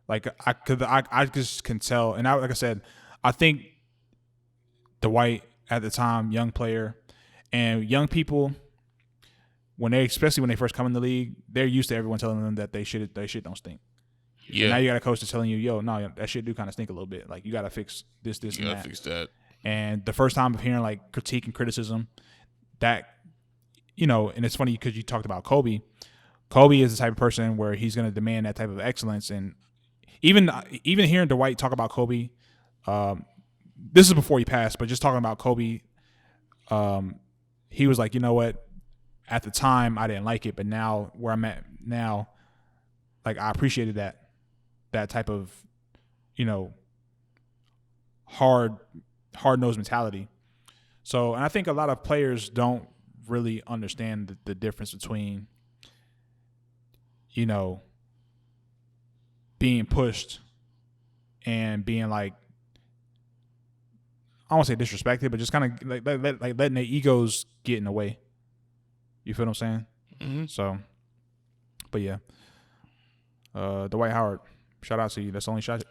Like I just can tell, and like I said, I think Dwight at the time, young player, and young people, especially when they first come in the league, they're used to everyone telling them that they shit don't stink. Yeah. And now you got a coach that's telling you, no, that shit do kind of stink a little bit. Like, you got to fix this, and that. You got to fix that. And the first time of hearing, like, critique and criticism, that, and it's funny because you talked about Kobe. Kobe is the type of person where he's going to demand that type of excellence. And even hearing Dwight talk about Kobe, this is before he passed, but just talking about Kobe, he was like, you know what? At the time, I didn't like it, but now where I'm at now, like, I appreciated that type of, hard-nosed mentality. So, and I think a lot of players don't really understand the difference between, being pushed and being, like, I don't want to say disrespected, but just kind of like letting their egos get in the way. You feel what I'm saying? Mm-hmm. So, but yeah, Dwight Howard, shout out to you. That's the only shot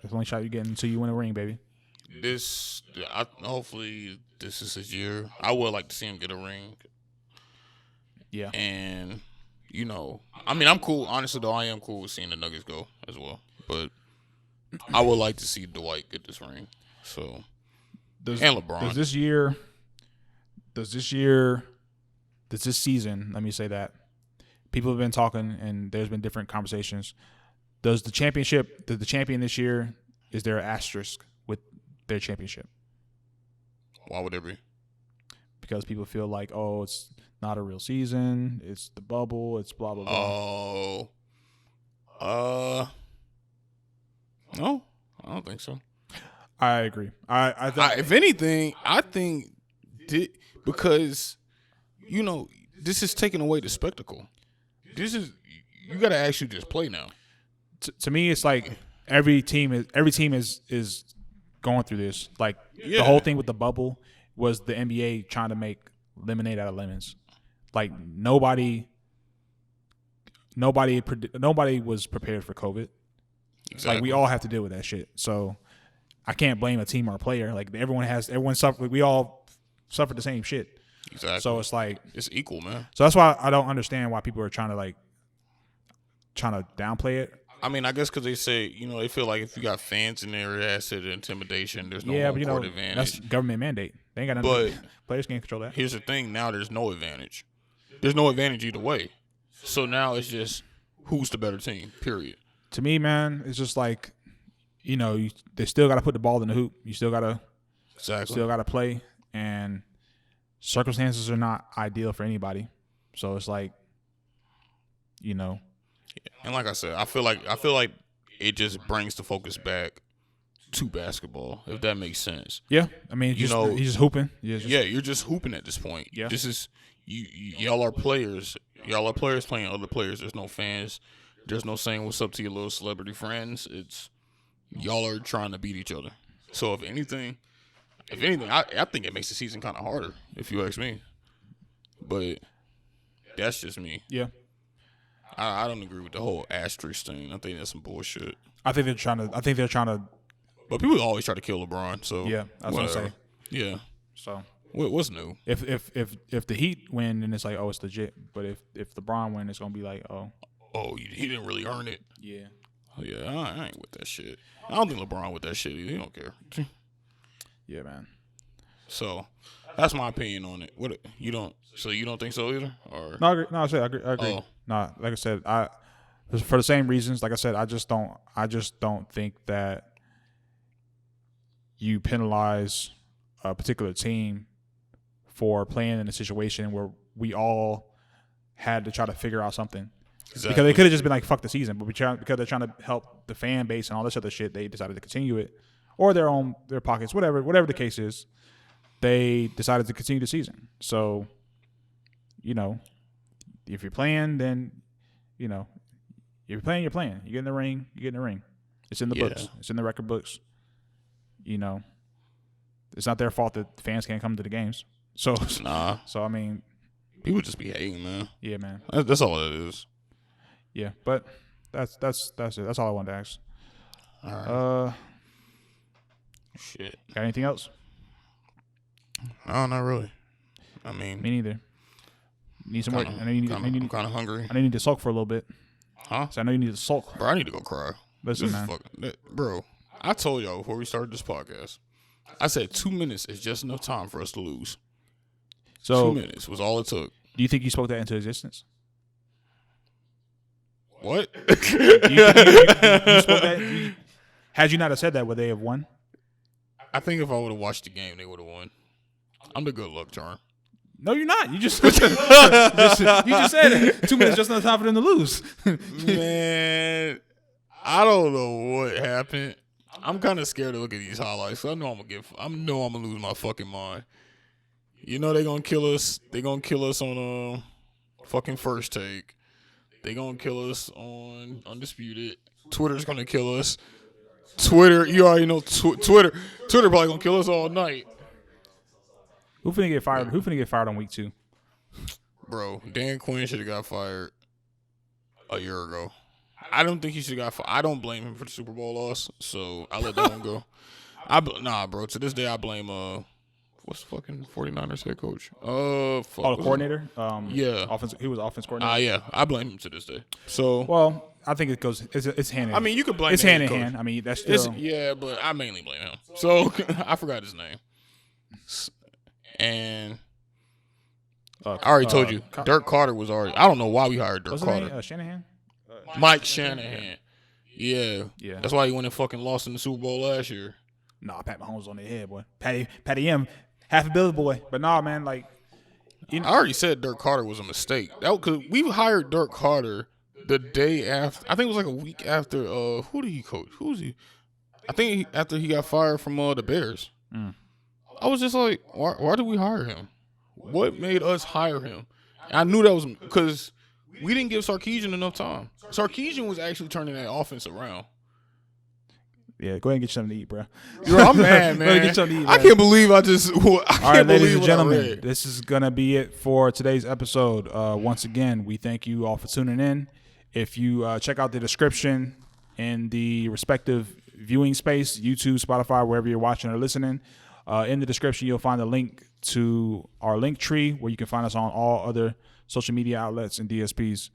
you're getting until you win a ring, baby. Hopefully this is his year. I would like to see him get a ring. Yeah, and I'm cool. Honestly, though, I am cool with seeing the Nuggets go as well. But I would like to see Dwight get this ring. So, and LeBron. Does this season, let me say that, people have been talking and there's been different conversations. Does the champion this year, is there an asterisk with their championship? Why would there be? Because people feel like, oh, it's not a real season, it's the bubble, it's blah, blah, blah. Oh. No, I don't think so. I agree. I if anything, I think because this is taking away the spectacle. You got to actually just play now. To me, it's like every team is going through this. Like, the whole thing with the bubble was the NBA trying to make lemonade out of lemons. Like, nobody was prepared for COVID. Exactly. Like, we all have to deal with that shit. So I can't blame a team or a player. Like everyone suffered. We all suffered the same shit. Exactly. So it's like it's equal, man. So that's why I don't understand why people are trying to downplay it. I mean, I guess because they say, they feel like if you got fans in there, it adds to the intimidation. There's no home court advantage. That's government mandate. They ain't got nothing. But players can't control that. Here's the thing. Now there's no advantage. There's no advantage either way. So now it's just who's the better team, period. To me, man, it's just like, they still got to put the ball in the hoop. You still got to play. And circumstances are not ideal for anybody. So it's like, And like I said, I feel like it just brings the focus back to basketball, if that makes sense. Yeah, I mean, he's just hooping. You're just hooping at this point. Yeah, this is y'all are players. Y'all are players playing other players. There's no fans. There's no saying what's up to your little celebrity friends. It's y'all are trying to beat each other. So if anything, I think it makes the season kind of harder, if you ask me. But that's just me. Yeah. I don't agree with the whole asterisk thing. I think that's some bullshit. I think they're trying to. But people always try to kill LeBron. So yeah, that's what I'm saying. Yeah. So what's new? If the Heat win, then it's like, oh, it's legit. But if LeBron win, it's gonna be like, oh, he didn't really earn it. Yeah. Oh yeah, I ain't with that shit. I don't think LeBron with that shit either. He don't care. Yeah, man. So that's my opinion on it. What you don't? So you don't think so either? Or no, I agree. No, I agree. Oh. No, like I said, for the same reasons. Like I said, I just don't think that you penalize a particular team for playing in a situation where we all had to try to figure out something. Exactly. Because they could have just been like, fuck the season, but because they're trying to help the fan base and all this other shit, they decided to continue it, or their pockets, whatever the case is, they decided to continue the season. So, if you're playing, then, if you're playing, you're playing. You get in the ring, you get in the ring. It's in the books. It's in the record books. It's not their fault that fans can't come to the games. So, nah. So, I mean, people just be hating, man. Yeah, man. That's all it is. Yeah, but that's it. That's all I wanted to ask. All right. Shit. Got anything else? No, not really. I mean, me neither. Need some more. I'm kind of hungry. I know you need to sulk for a little bit. Huh? So I know you need to sulk. Bro, I need to go cry. Listen, man. Bro, I told y'all before we started this podcast, I said 2 minutes is just enough time for us to lose. So 2 minutes was all it took. Do you think you spoke that into existence? What? you spoke that? Had you not have said that, would they have won? I think if I would have watched the game, they would have won. I'm the good luck charm. No, you're not. You just you just said it. 2 minutes just enough time for them to lose. Man, I don't know what happened. I'm kind of scared to look at these highlights. So I know I'm gonna lose my fucking mind. They're gonna kill us. They're gonna kill us on fucking First Take. They're gonna kill us on Undisputed. Twitter's gonna kill us. Twitter, you already know Twitter probably gonna kill us all night. Who finna get fired? Who finna get fired on week 2? Bro, Dan Quinn should have got fired a year ago. I don't think he should have got fired. I don't blame him for the Super Bowl loss, so I let that one go. Nah, bro. To this day, I blame what's the fucking 49ers head coach? The coordinator. Yeah, he was offense coordinator. Yeah, I blame him to this day. So, well, I think it goes. It's hand in. I mean, you could blame. It's hand in hand. I mean, that's still. But I mainly blame him. So I forgot his name. And I already told you, Dirk Carter was already. I don't know why we hired Dirk Carter. Shanahan. Mike Shanahan. Yeah. That's why he went and fucking lost in the Super Bowl last year. Nah, Pat Mahomes on their head, boy. Patty M, half a billion boy. But nah, man, like. I already said Dirk Carter was a mistake. Cause we hired Dirk Carter the day after. I think it was like a week after. Who did he coach? Who was he? I think after he got fired from the Bears. I was just like, why did we hire him? What made us hire him? I knew that was because we didn't give Sarkisian enough time. Sarkisian was actually turning that offense around. Yeah, go ahead and get something to eat, bro. I'm mad, man. Go ahead and get something to eat, I can't believe I just. All right, ladies and gentlemen, this is gonna be it for today's episode. Once again, we thank you all for tuning in. If you check out the description in the respective viewing space, YouTube, Spotify, wherever you're watching or listening. In the description, you'll find a link to our link tree where you can find us on all other social media outlets and DSPs.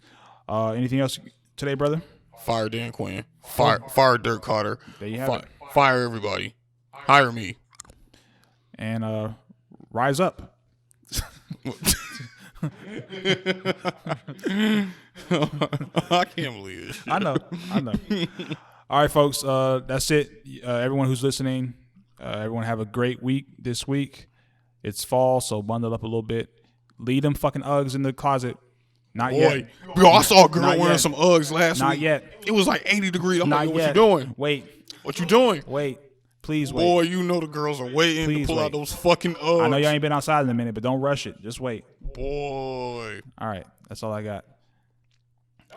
Anything else today, brother? Fire Dan Quinn. Fire Dirk Carter. There you have it. Fire everybody. Hire me. And rise up. I can't believe it. I know. All right, folks. That's it. Everyone who's listening, everyone have a great week this week. It's fall, so bundle up a little bit. Leave them fucking Uggs in the closet. Not yet. Bro, I saw a girl Not wearing yet. some Uggs last week. Not yet. It was like 80 degrees. I'm Not like, yet. what you doing? Wait. What you doing? Wait. Please wait. Boy, you know the girls are waiting Please to pull wait. out those fucking Uggs. I know y'all ain't been outside in a minute, but don't rush it. Just wait. Boy. All right. That's all I got.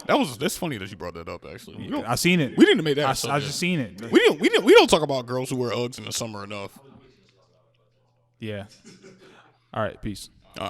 That's funny that you brought that up, actually. I seen it. We didn't make that a I subject. just seen it. We don't talk about girls who wear Uggs in the summer enough. Yeah. All right. Peace.